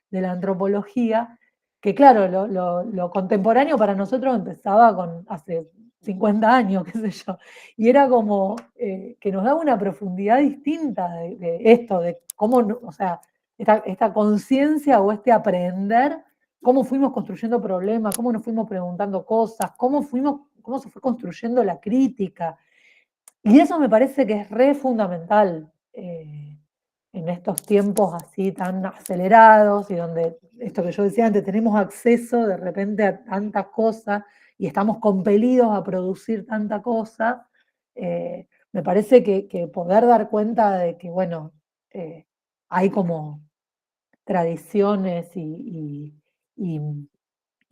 de la antropología, que claro, lo contemporáneo para nosotros empezaba hace 50 años, qué sé yo, y era como que nos daba una profundidad distinta de esto, de cómo, o sea, esta conciencia o este aprender, cómo fuimos construyendo problemas, cómo nos fuimos preguntando cosas, cómo se fue construyendo la crítica. Y eso me parece que es re fundamental en estos tiempos así tan acelerados y donde, esto que yo decía antes, tenemos acceso de repente a tantas cosas y estamos compelidos a producir tanta cosa, me parece que poder dar cuenta de que, bueno, hay como tradiciones y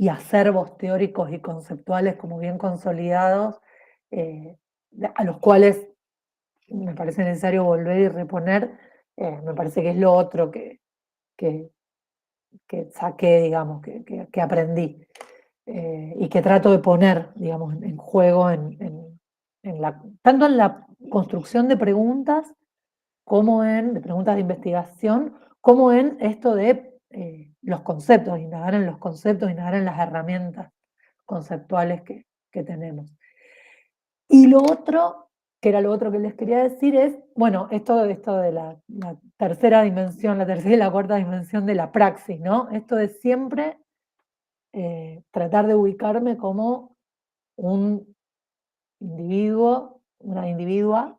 acervos teóricos y conceptuales como bien consolidados, eh, a los cuales me parece necesario volver y reponer, me parece que es lo otro que saqué, digamos, que aprendí y que trato de poner, digamos, en juego tanto en la construcción de preguntas como de preguntas de investigación, como en esto de los conceptos, indagar en los conceptos, indagar en las herramientas conceptuales que tenemos. Y lo otro, que era lo otro que les quería decir, es, bueno, esto de la tercera dimensión, la tercera y la cuarta dimensión de la praxis, ¿no? Esto de siempre tratar de ubicarme como un individuo, una individua,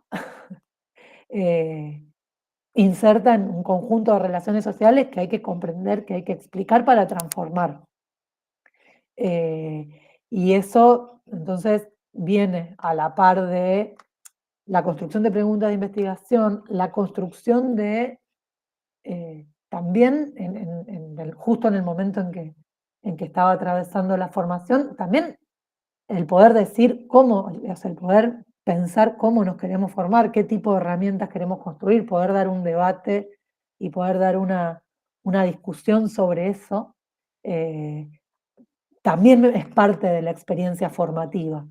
inserta en un conjunto de relaciones sociales que hay que comprender, que hay que explicar para transformar. Y eso, entonces, viene a la par de la construcción de preguntas de investigación, la construcción de, también justo en el momento en que estaba atravesando la formación, también el poder decir cómo, o sea, el poder pensar cómo nos queremos formar, qué tipo de herramientas queremos construir, poder dar un debate y poder dar una discusión sobre eso, también es parte de la experiencia formativa,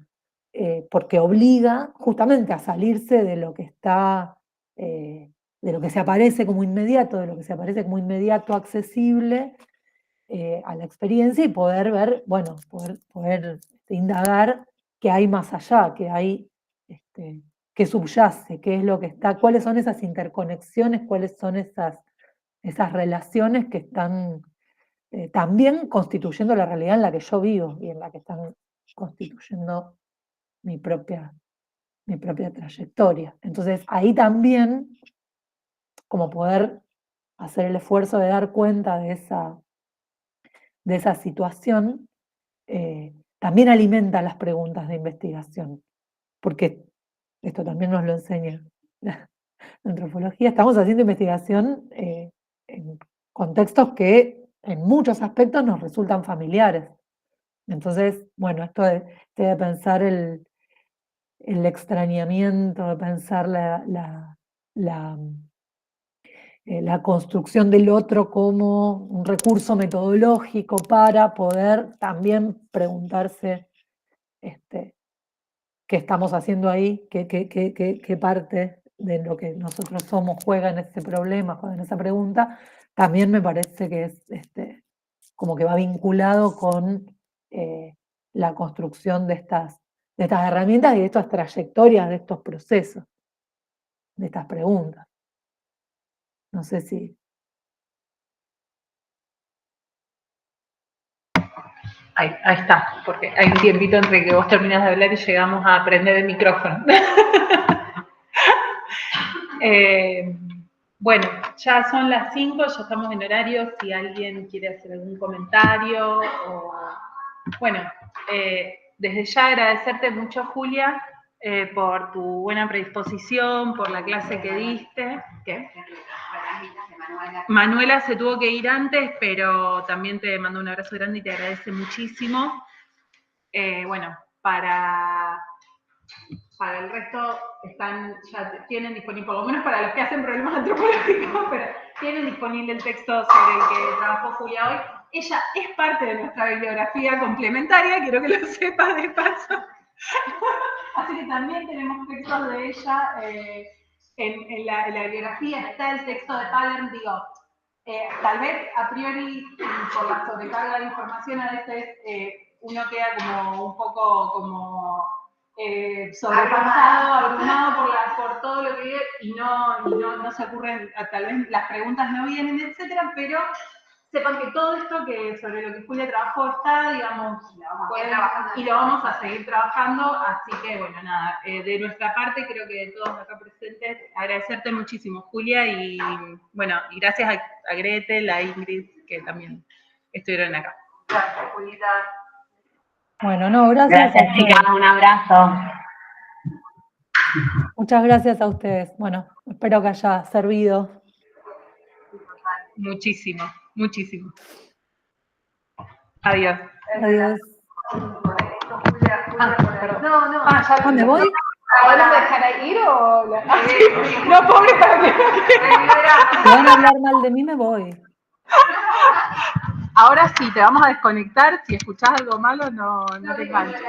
porque obliga justamente a salirse de lo que está, de lo que se aparece como inmediato, de lo que se aparece como inmediato accesible a la experiencia y poder ver, bueno, poder indagar qué hay más allá, qué subyace, qué es lo que está, cuáles son esas interconexiones, cuáles son esas relaciones que están también constituyendo la realidad en la que yo vivo y en la que están constituyendo mi propia trayectoria. Entonces, ahí también, como poder hacer el esfuerzo de dar cuenta de esa situación, también alimenta las preguntas de investigación, porque esto también nos lo enseña antropología, estamos haciendo investigación en contextos que en muchos aspectos nos resultan familiares. Entonces, bueno, esto de pensar el extrañamiento, de pensar la construcción del otro como un recurso metodológico para poder también preguntarse qué estamos haciendo ahí, qué parte de lo que nosotros somos juega en ese problema, juega en esa pregunta, también me parece que es como que va vinculado con la construcción de estas herramientas y de estas trayectorias, de estos procesos, de estas preguntas. No sé si... Ahí está, porque hay un tiempito entre que vos terminás de hablar y llegamos a prender el micrófono. Bueno, ya son las 5, ya estamos en horario, si alguien quiere hacer algún comentario o... Bueno, desde ya agradecerte mucho, Julia, por tu buena predisposición, por la clase que diste. ¿Qué? Manuela se tuvo que ir antes, pero también te mando un abrazo grande y te agradece muchísimo. Bueno, para el resto ya tienen disponible, por lo menos para los que hacen problemas antropológicos, pero tienen disponible el texto sobre el que trabajó Julia hoy. Ella es parte de nuestra bibliografía complementaria, quiero que lo sepas de paso. Así que también tenemos textos de ella en la bibliografía. Está el texto de Palerm, digo, tal vez a priori, por la sobrecarga de información, a veces uno queda como un poco como sobrepasado, abrumado por todo lo que vive y no se ocurren, tal vez las preguntas no vienen, etcétera, pero sepan que todo esto que sobre lo que Julia trabajó está, digamos, y lo vamos a seguir trabajando, así que bueno, nada, de nuestra parte creo que de todos acá presentes, agradecerte muchísimo, Julia, y bueno, y gracias a Gretel, a Ingrid, que también estuvieron acá. Gracias, Julita. Bueno, no, gracias. Gracias, chicas, un abrazo. Muchas gracias a ustedes. Bueno, espero que haya servido. Muchísimo, muchísimo. Adiós. Adiós. No. ¿Ya dónde voy? ¿Ahora me dejará ir o...? No, pobre, para que... Si van a hablar mal de mí, me voy. Ahora sí, te vamos a desconectar. Si escuchás algo malo, no te enganches.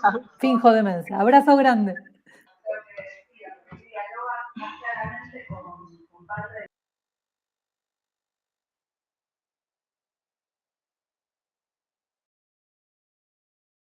Chao. Finjo demencia. Abrazo grande.